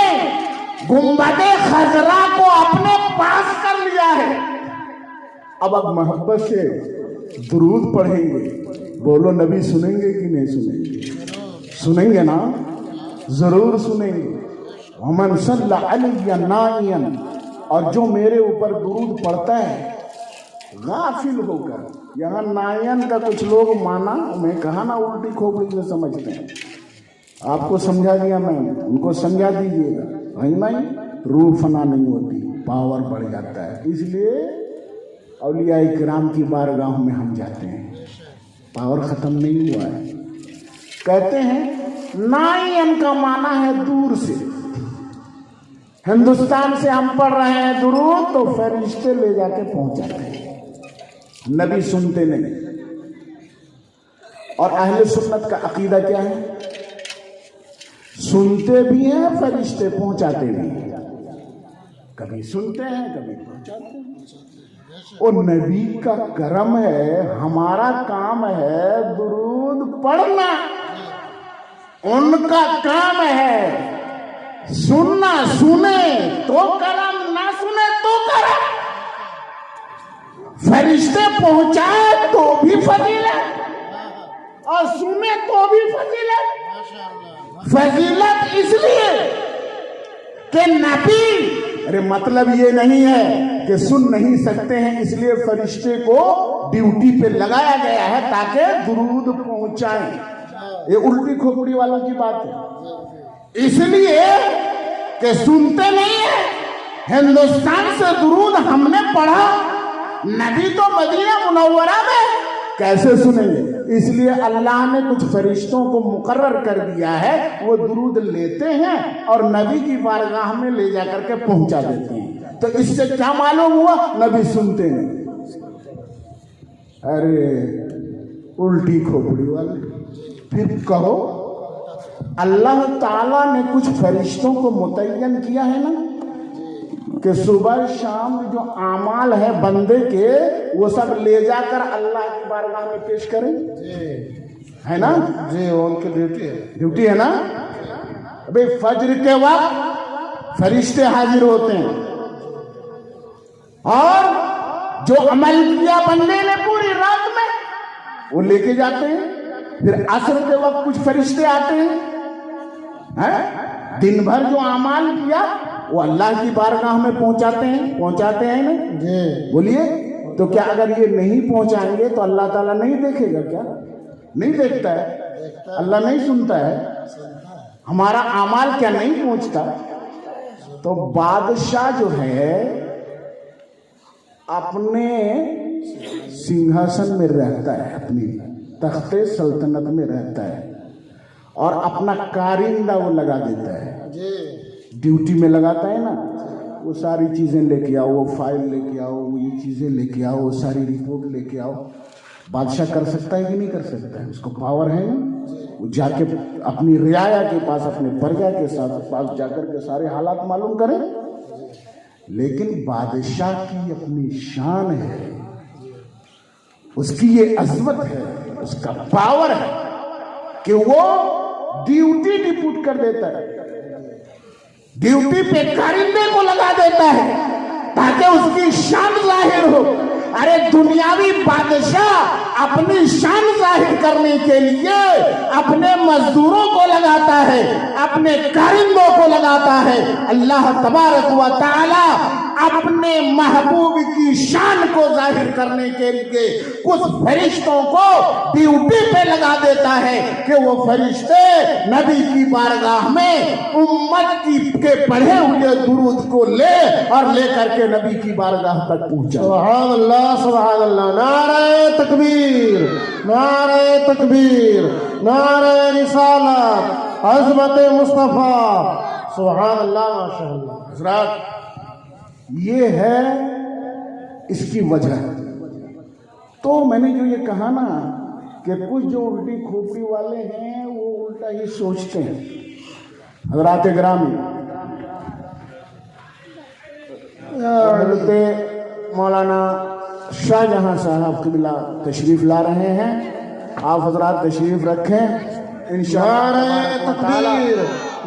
گنبد خضرا کو اپنے پاس کر لیا ہے۔ اب محبت سے درود پڑھیں گے، بولو نبی سنیں گے کہ نہیں سنیں گے؟ سنیں گے نا، ضرور سنیں گے۔ ومن صلی علی نائیا، اور جو میرے اوپر درود پڑھتا ہے غافل ہو کر، یہاں نائن کا کچھ لوگ مانا، میں کہا نا الٹی کھوپڑی سے سمجھتے ہیں، آپ کو سمجھا دیا، میں ان کو سمجھا دیجیے گا، بھائی روح فنا نہیں ہوتی، پاور بڑھ جاتا ہے۔ اس لیے اولیاء کرام کی بارگاہوں میں ہم جاتے ہیں، پاور ختم نہیں ہوا ہے۔ کہتے ہیں نائن کا معنی ہے دور سے، ہندوستان سے ہم پڑھ رہے ہیں درود تو فرشتے لے جا کے پہنچاتے ہیں، نبی سنتے نہیں۔ اور اہل سنت کا عقیدہ کیا ہے؟ سنتے بھی ہیں، فرشتے پہنچاتے بھی ہیں۔ کبھی سنتے ہیں کبھی پہنچاتے ہیں. وہ نبی کا کرم ہے، ہمارا کام ہے درود پڑھنا، ان کا کام ہے سننا. سنے تو کرم، نہ سنے تو کرم. فرشتے پہنچائے تو بھی فضیلت اور سنے تو بھی فضیلت. فضیلت اس لیے کہ نبی، ارے مطلب یہ نہیں ہے کہ سن نہیں سکتے ہیں اس لیے فرشتے کو ڈیوٹی پہ لگایا گیا ہے تاکہ درود پہنچائیں. یہ الٹی کھوپڑی والوں کی بات ہے. اس لیے کہ سنتے نہیں ہیں. ہندوستان سے درود ہم نے پڑھا، نبی تو مدینہ منورہ میں، کیسے سنیں گے؟ اس لیے اللہ نے کچھ فرشتوں کو مقرر کر دیا ہے، وہ درود لیتے ہیں اور نبی کی بارگاہ میں لے جا کر کے پہنچا دیتے ہیں. تو اس سے کیا معلوم ہوا؟ نبی سنتے نہیں. ارے الٹی کھوپڑی والے. پھر کہو اللہ تعالیٰ نے کچھ فرشتوں کو متعین کیا ہے نا کہ صبح شام جو اعمال ہے بندے کے وہ سب لے جا کر اللہ کی بارگاہ میں پیش کریں، ہے نا؟ جی وہ ان کی ڈیوٹی ہے. ڈیوٹی ہے نا. ابھی فجر کے وقت فرشتے حاضر ہوتے ہیں اور جو عمل کیا بندے نے پوری رات میں وہ لے کے جاتے ہیں. پھر عصر کے وقت کچھ فرشتے آتے ہیں، دن بھر جو اعمال کیا وہ اللہ کی بارگاہ میں پہنچاتے ہیں نا جی بولیے. تو کیا اگر یہ نہیں پہنچائیں گے تو اللہ تعالیٰ نہیں دیکھے گا؟ کیا نہیں دیکھتا ہے؟ اللہ نہیں سنتا ہے؟ ہمارا اعمال کیا نہیں پہنچتا؟ تو بادشاہ جو ہے اپنے سنگھاسن میں رہتا ہے، اپنی تخت سلطنت میں رہتا ہے اور اپنا کارندہ وہ لگا دیتا ہے، ڈیوٹی میں لگاتا ہے نا. وہ ساری چیزیں لے کے آؤ، وہ فائل لے کے آؤ، وہ یہ چیزیں لے کے آؤ، وہ ساری رپورٹ لے کے آؤ. بادشاہ کر سکتا ہے کہ نہیں کر سکتا ہے؟ اس کو پاور ہے نا. وہ جا کے اپنی رعایا کے پاس، اپنے پرجا کے ساتھ پاس جا کر کے سارے حالات معلوم کریں. لیکن بادشاہ کی اپنی شان ہے، اس کی یہ عظمت ہے، اس کا پاور ہے کہ وہ ڈیوٹی ڈپوٹ کر دیتا ہے، ڈیوٹی پہ کارندے کو لگا دیتا ہے تاکہ اس کی شان ظاہر ہو. ارے دنیاوی بادشاہ اپنی شان ظاہر کرنے کے لیے اپنے مزدوروں کو لگاتا ہے، اپنے کارندوں کو لگاتا ہے. اللہ تبارک و تعالی اپنے محبوب کی شان کو ظاہر کرنے کے لیے کچھ فرشتوں کو ڈیوٹی پہ لگا دیتا ہے کہ وہ فرشتے نبی کی بارگاہ میں امت کے پڑھے ہوئے درود کو لے اور لے کر کے نبی کی بارگاہ تک پہنچا. سبحان اللہ سبحان اللہ. نعرہ تکبیر، نعرہ تکبیر، نعرہ رسالت، عظمت مصطفیٰ. سبحان اللہ ماشاء اللہ. حضرات یہ ہے اس کی وجہ. تو میں نے جو یہ کہا نا کہ کچھ جو الٹی کھوپڑی والے ہیں وہ الٹا ہی سوچتے ہیں. حضرات گرامی، حضرت مولانا شاہ جہاں صاحب قبلہ تشریف لا رہے ہیں. آپ حضرات تشریف رکھیں، انشاءاللہ تکبیر،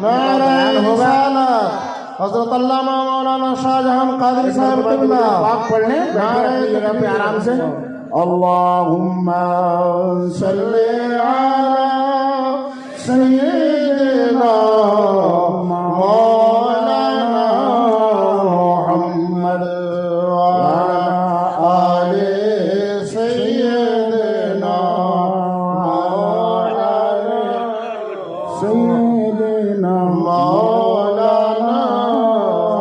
نعرہ رسالت. حضرت علامہ مولانا شاہ جہاں قادری صاحب قبلہ پاک پڑھ لیں اپنی جگہ پہ آرام سے. اللہم صلی علی سیدنا مولانا محمد وعلی آل سیدنا مولانا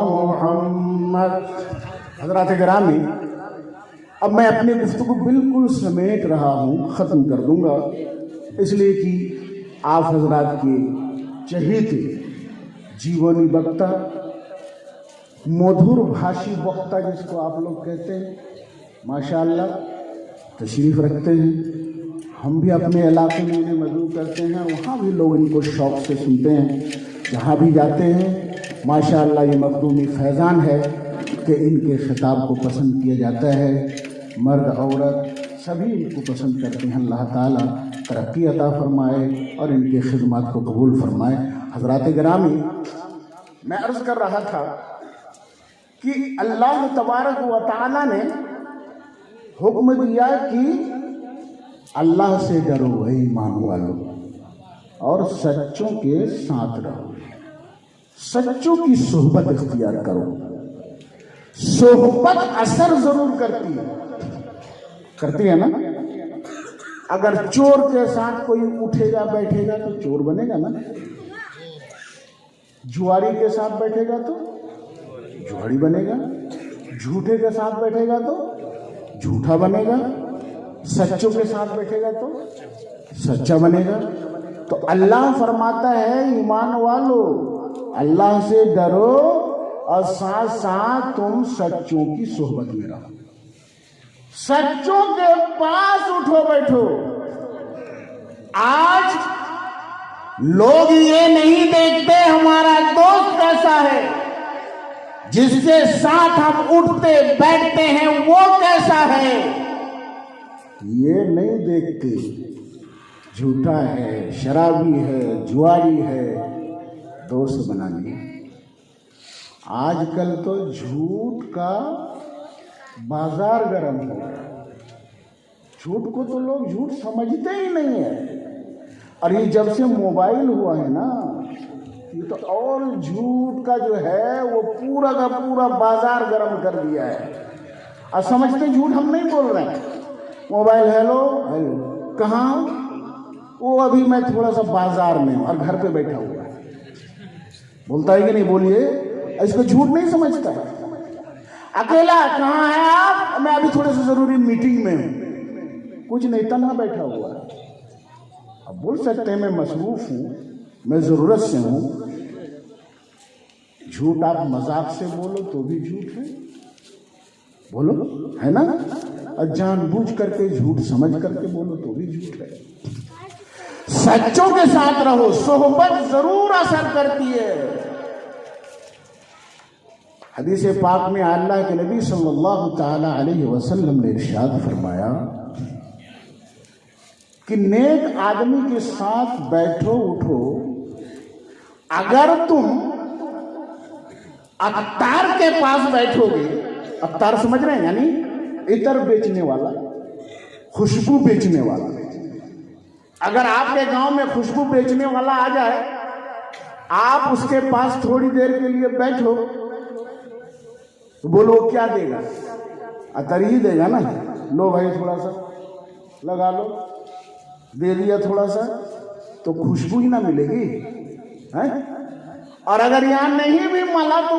محمد. حضرات گرامی، اب میں اپنی گفتگو بالکل سمیٹ رہا ہوں، ختم کر دوں گا، اس لیے کہ آپ حضرات کے چہیتے جیونی وکتا، مدھر بھاشی وکتا جس کو آپ لوگ کہتے ہیں، ماشاءاللہ تشریف رکھتے ہیں. ہم بھی اپنے علاقے میں انہیں مدعو کرتے ہیں، وہاں بھی لوگ ان کو شوق سے سنتے ہیں. جہاں بھی جاتے ہیں माशाअल्लाह ये मखदूमी फैज़ान है कि इनके खिताब को पसंद किया जाता है। मर्द औरत सभी इनको पसंद करते हैं। अल्लाह ताला तरक्की अता फरमाए और इनकी खिदमत को कबूल फरमाए। हज़रात गिरामी, मैं अर्ज़ कर रहा था कि अल्लाह तबारक व तआला ने हुक्म दिया कि अल्लाह से डरो है ईमान वालों और सच्चों के साथ रहो, सच्चों की सोहबत इख्तियार करो। सोहबत असर जरूर करती है ना। अगर चोर के साथ कोई उठेगा बैठेगा तो चोर बनेगा ना, जुआरी के साथ बैठेगा तो जुआरी बनेगा, झूठे के साथ बैठेगा तो झूठा बनेगा, सच्चों के साथ बैठेगा तो सच्चा बनेगा। तो अल्लाह फरमाता है ईमान वालों अल्लाह से डरो और साथ साथ तुम सच्चों की सोहबत में रहो, सच्चों के पास उठो बैठो। आज लोग ये नहीं देखते हमारा दोस्त कैसा है, जिसके साथ हम उठते बैठते हैं वो कैसा है, ये नहीं देखते। झूठा है, शराबी है, जुआरी है, दोस्त बना लिए। आजकल तो झूठ का बाजार गर्म हो गया। झूठ को तो लोग झूठ समझते ही नहीं है। और ये जब से मोबाइल हुआ है ना, ये तो और झूठ का जो है वो पूरा का पूरा बाजार गर्म कर दिया है। और समझते झूठ हम नहीं बोल रहे हैं। मोबाइल हेलो हेलो, कहाँ? वो अभी मैं थोड़ा सा बाजार में हूँ और घर पे बैठा हुआ है। बोलता है कि नहीं? बोलिए। इसको झूठ नहीं समझता है। अकेला, कहाँ है आप? मैं अभी थोड़े से जरूरी मीटिंग में हूँ। कुछ नहीं, तन्हा बैठा हुआ है। अब बोल सकते हैं मैं मसरूफ हूँ, मैं जरूरत से हूँ। झूठ आप मजाक से बोलो तो भी झूठ है, बोलो, है ना? और जानबूझ करके झूठ समझ करके बोलो तो भी झूठ है। सच्चों के साथ रहो, सोहबत जरूर असर करती है। हदीस पाक में अल्लाह के नबी सल्लल्लाहु ताला अलैहि वसल्लम ने इरशाद फरमाया कि नेक आदमी के साथ बैठो उठो, अगर तुम अत्तार के पास बैठोगे, अत्तार समझ रहे हैं, यानी इतर बेचने वाला, खुशबू बेचने वाला। अगर आपके गांव में खुशबू बेचने वाला आ जाए, आप उसके पास थोड़ी देर के लिए बैठो तो बोलो वो क्या देगा? अतर ही देगा ना। लो भाई थोड़ा सा लगा लो, दे दिया थोड़ा सा, तो खुशबू ही ना मिलेगी, है? और अगर यहाँ नहीं भी मला तो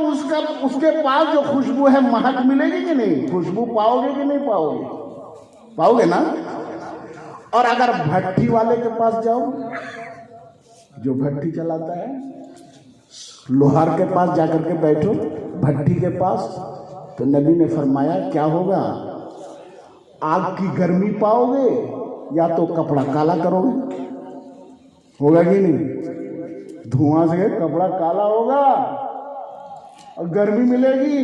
उसके पास जो खुशबू है महक मिलेगी कि नहीं? खुशबू पाओगे कि नहीं पाओगे? पाओगे ना। और अगर भट्टी वाले के पास जाओ, जो भट्टी चलाता है, लोहार के पास जाकर के बैठो, भट्टी के पास, तो नबी ने फरमाया क्या होगा? आग की गर्मी पाओगे या तो कपड़ा काला करोगे। होगा कि नहीं? धुआं से कपड़ा काला होगा और गर्मी मिलेगी।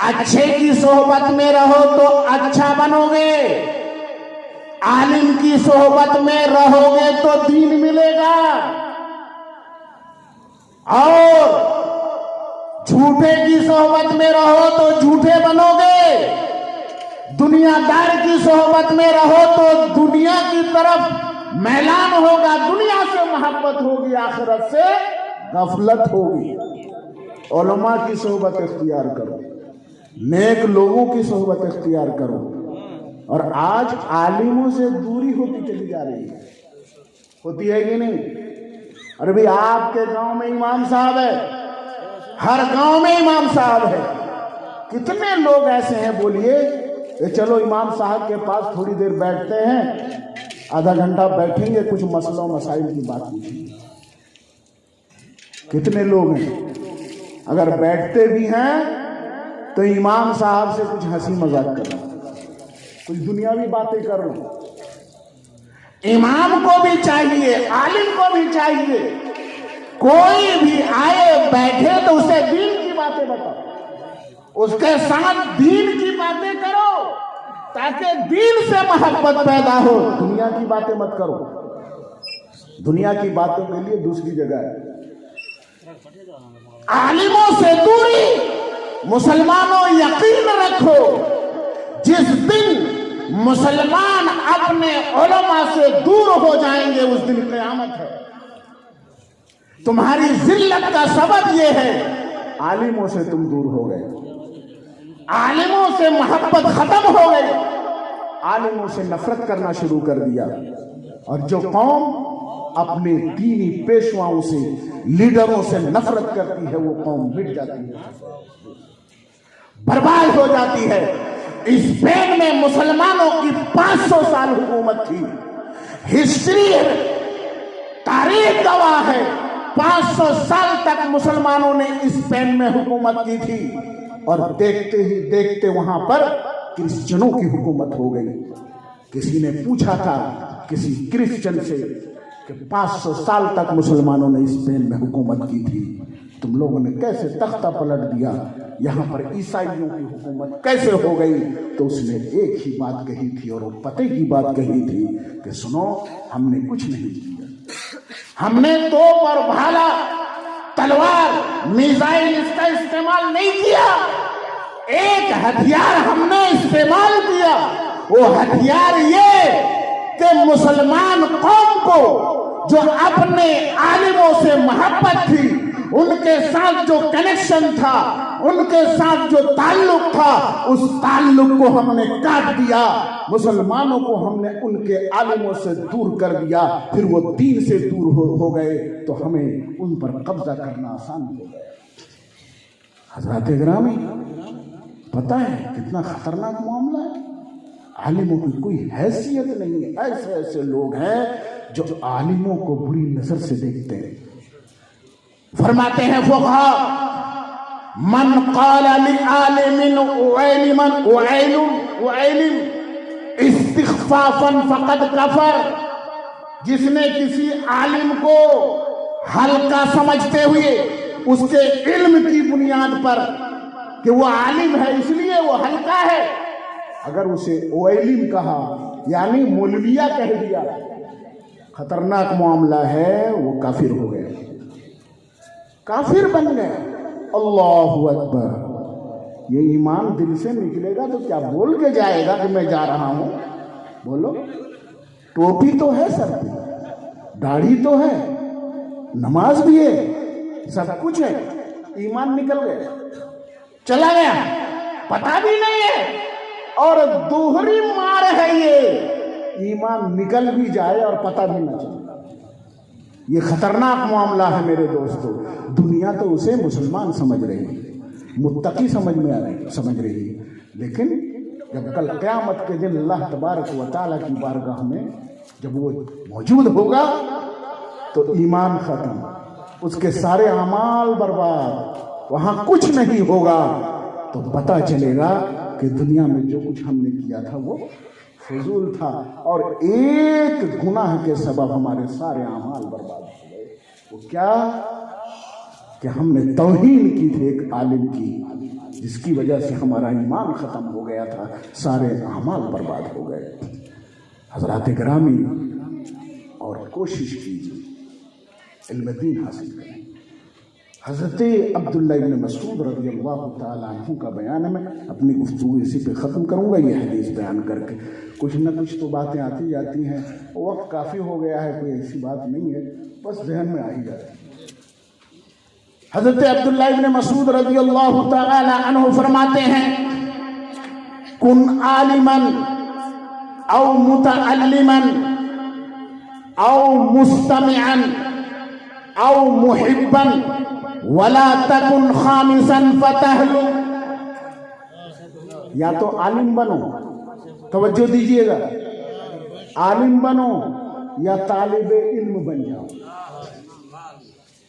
अच्छे की सोहबत में रहो तो अच्छा बनोगे, आलिम की सोहबत में रहोगे तो दीन मिलेगा, और झूठे की सोहबत में रहो तो झूठे बनोगे, दुनियादार की सोहबत में रहो तो दुनिया की तरफ मैलान होगा, दुनिया से मोहब्बत होगी, आखिरत से गफलत होगी। उलमा की सोहबत इख्तियार करो, नेक लोगों की सोहबत इख्तियार करो। और आज आलिमों से दूरी होती चली जा रही है, होती है कि नहीं? अरे भाई आपके गांव में इमाम साहब है, हर गांव में इमाम साहब है। कितने लोग ऐसे हैं बोलिए, चलो इमाम साहब के पास थोड़ी देर बैठते हैं, आधा घंटा बैठेंगे, कुछ मसलों मसाइल की बात पूछेंगे। कितने लोग हैं? अगर बैठते भी हैं तो इमाम साहब से कुछ हंसी मजाक करो, कुछ दुनियावी बातें करो। इमाम को भी चाहिए, आलिम को भी चाहिए कोई भी आए बैठे तो उसे दीन की बातें बताओ, उसके साथ दीन की बातें करो, ताकि दीन से मोहब्बत पैदा हो। दुनिया की बातें मत करो, दुनिया की बातों के लिए दूसरी जगह है। आलिमों से दूरी, मुसलमानों यकीन रखो, जिस दिन मुसलमान अपने उलमा से दूर हो जाएंगे उस दिन क़यामत है। तुम्हारी जिल्लत का सबब यह है आलिमों से तुम दूर हो गए, आलिमों से मोहब्बत खत्म हो गई, आलिमों से नफरत करना शुरू कर दिया। और जो कौम अपने दीनी पेशवाओं से, लीडरों से नफरत करती है, वो कौम मिट जाती है, बर्बाद हो जाती है। स्पेन में मुसलमानों की 500 साल हुकूमत थी। हिस्ट्री, तारीख गवाह है, 500 साल तक मुसलमानों ने स्पेन में हुकूमत की थी, और देखते ही देखते वहां पर क्रिश्चियनों की हुकूमत हो गई। किसी ने पूछा था किसी क्रिश्चियन से कि 500 साल तक मुसलमानों ने स्पेन में हुकूमत की थी, तुम लोगों ने कैसे तख्ता पलट दिया, यहाँ पर ईसाइयों की हुकूमत कैसे हो गई? तो उसने एक ही बात कही थी, और वो पते की बात कही थी कि सुनो, हमने कुछ नहीं किया, हमने तोप और भाला, तलवार, मिसाइल इसका इस्तेमाल नहीं किया। एक हथियार हमने इस्तेमाल किया, वो हथियार ये कि मुसलमान कौम को जो अपने आलिमों से मोहब्बत थी, उनके साथ जो कनेक्शन था, उनके साथ जो ताल्लुक था, उस ताल्लुक को हमने काट दिया। मुसलमानों को हमने उनके आलिमों से दूर कर दिया, फिर वो दीन से दूर हो गए, तो हमें उन पर कब्जा करना आसान हो गया। हज़रात गिरामी, पता है कितना खतरनाक मामला है? आलिमों की कोई हैसियत नहीं है। ऐसे ऐसे लोग हैं जो आलिमों को बुरी नजर से देखते हैं। फरमाते हैं फुक़हा, मन क़ाला लिआलिमिन उइलिम इस्तिग़फ़ाफ़न फ़क़द कफ़र। जिसने किसी आलिम को हल्का समझते हुए उसके इल्म की बुनियाद पर कि वो आलिम है इसलिए वो हल्का है, अगर उसे ओइलिम कहा यानी मौलविया कह दिया, खतरनाक मामला है, वो काफिर हो गए, काफिर बन गए। अल्लाहु अकबर। ये ईमान दिल से निकलेगा तो क्या बोल के जाएगा कि मैं जा रहा हूं? बोलो, टोपी तो है सर पे, दाढ़ी तो है, नमाज भी है, सब कुछ है, ईमान निकल गया, चला गया, पता भी नहीं है। और दोहरी मार है ये, ईमान निकल भी जाए और पता भी न चले। ये खतरनाक मामला है मेरे दोस्तों। दुनिया तो उसे मुसलमान समझ रही है, मुत्तकी समझ रही है, लेकिन जब कल क़यामत के दिन अल्लाह तबारक व तआला की बारगाह में जब वो मौजूद होगा तो ईमान खत्म, उसके सारे अमाल बर्बाद, वहां कुछ नहीं होगा। तो पता चलेगा कि दुनिया में जो कुछ हमने किया था वो फजूल था, और एक गुनाह के सबब हमारे सारे अमाल बर्बाद हो गए। वो क्या? कि हमने तौहीन की थी एक आलिम की, जिसकी वजह से हमारा ईमान खत्म हो गया था, सारे अमाल बर्बाद हो गए। हज़रात गिरामी, और कोशिश कीजिए इल्म दीन हासिल करें। हज़रत अब्दुल्लाह इब्न मसूद रज़ियल्लाहु ताला अन्हु का बयान है। मैं अपनी गुफ्तगू इसी पे ख़त्म करूँगा, ये हदीस बयान करके। कुछ न कुछ तो बातें आती जाती हैं, वक्त काफ़ी हो गया है, कोई ऐसी बात नहीं है, बस जहन में आ ही जाती है। हज़रत अब्दुल्लाह इब्न मसूद रज़ियल्लाहु ताला अन्हु फरमाते हैं, कुन आलिमन औ मुतअल्लिमन औ मुस्तमिअन औ मुहिब्बन वला तकुन खामिसन फतहलु। या तो आलिम बनो, तवज्जो दीजिएगा, आलिम बनो या तालिबे इल्म बन जाओ।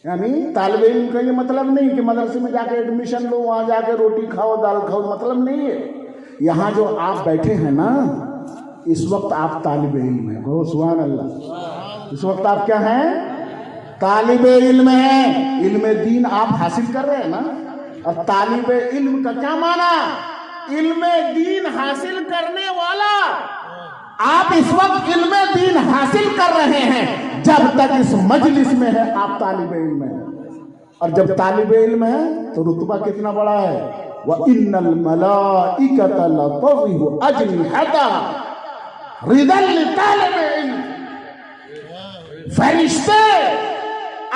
यानी तालिबे इल्म का ये मतलब नहीं कि मदरसे में जाके एडमिशन लो, वहां जाके रोटी खाओ, दाल खाओ, मतलब नहीं है। यहाँ जो आप बैठे हैं ना, इस वक्त आप तालिबे इल्म हैं। कहो सुभान अल्लाह। इस वक्त आप क्या हैं? तालिब इल्म है, इल्म दीन आप हासिल कर रहे हैं ना। और तालिब इल्म का क्या माना? इल्म दीन हासिल करने वाला। आप इस वक्त इल्म दीन हासिल कर रहे हैं, जब तक इस मजलिस में है आप तालिब इल्म है। और जब तालिब इल्म है तो रुतबा कितना बड़ा है। व इन्नल मलाइकता लतज़िहु अजनिहतहा रिदल लितालिब इल्म। फरिश्ते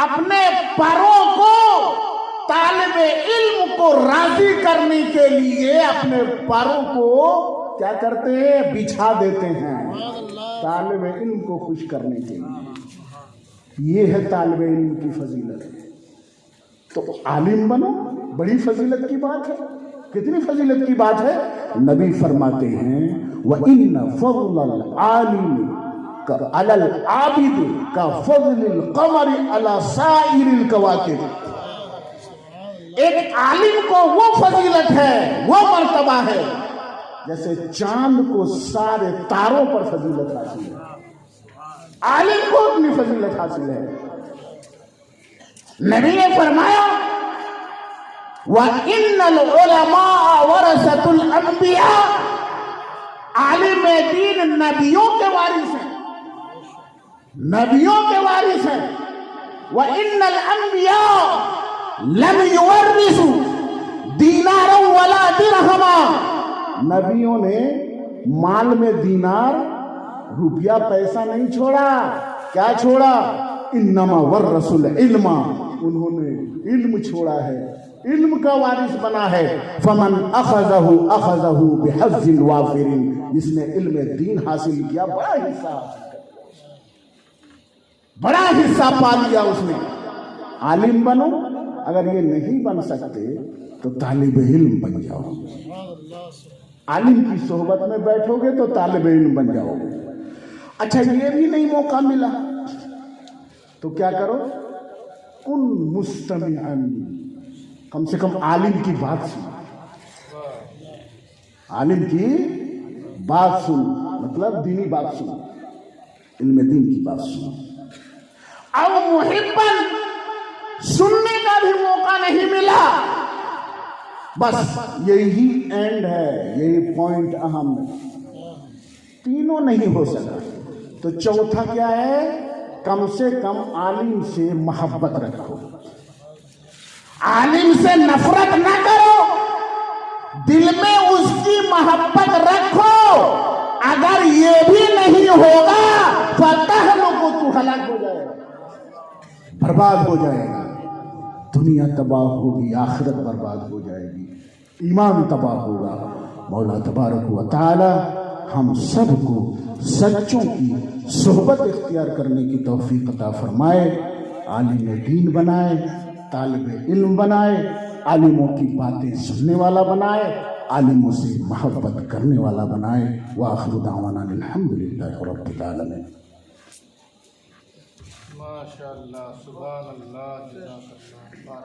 अपने परों को तालिब इल्म को राजी करने के लिए अपने परों को क्या करते हैं? बिछा देते हैं, तालिब इल्म को खुश करने के लिए। ये है तालिब इल्म की फजीलत। तो आलिम बनो, बड़ी फजीलत की बात है। कितनी फजीलत की बात है। नबी फरमाते हैं व इन्न फज़लल आलिम अलल आबिद का फज़लिल क़मर अला साइरिल कवाकिब। एक आलिम को वो फजीलत है, वो मर्तबा है, जैसे चांद को सारे तारों पर फजीलत हासिल है। आलिम को अपनी फजीलत हासिल है। नबी ने फरमाया व इन्नल उलमा वरसतुल अंबिया। आलिम दीन नबियों के वारिस हैं, नबियों के वारिस हैं। व इन्नल अंबिया लम युवर्रिसु दीनारन वला दिरहमा। नबियों ने माल में दीनार रुपया पैसा नहीं छोड़ा। क्या छोड़ा? इन्नमा वर्रसुल इल्मा। उन्होंने इल्म छोड़ा है, इल्म का वारिस बना है। फमन अखज़हु बिहज़्ज़िन वाफिरिन। जिसने इल्म दीन हासिल किया, बड़ा हिस्सा पा लिया उसने। आलिम बनो। अगर ये नहीं बन सकते तो तालिब इल्म बन जाओ। आलिम की सोहबत में बैठोगे तो तालिब इल्म बन जाओगे। अच्छा, ये भी नहीं मौका मिला तो क्या करो? कुन मुस्तमिअन। कम से कम आलिम की बात सुन, आलिम की बात सुन, मतलब दीनी बात सुन, इल्म दीन की बात सुन। अब मुहिब्बन, सुनने का भी मौका नहीं मिला। बस यही एंड है, यही पॉइंट अहम है। तीनों नहीं हो सका तो चौथा क्या है? कम से कम आलिम से मोहब्बत रखो, आलिम से नफरत ना करो, दिल में उसकी मोहब्बत रखो। अगर ये भी नहीं होगा फतहलुकु, तू हलाक हो जाएगा, बर्बाद हो जाएगा। दुनिया तबाह होगी, आखिरत बर्बाद हो जाएगी, ईमान तबाह होगा। मौला तबारक व तआला हम सबको सच्चों की सोहबत इख्तियार करने की तौफीक अता फरमाए। आलिम दीन बनाए, तालिब इल्म बनाए, आलिमों की बातें सुनने वाला बनाए, आलिमों से मोहब्बत करने वाला बनाए। व आखिरु दावाना अल्हम्दुलिल्लाहि रब्बिल आलमीन। माशाअल्लाह, सुभान अल्लाह, जज़ाकल्लाह।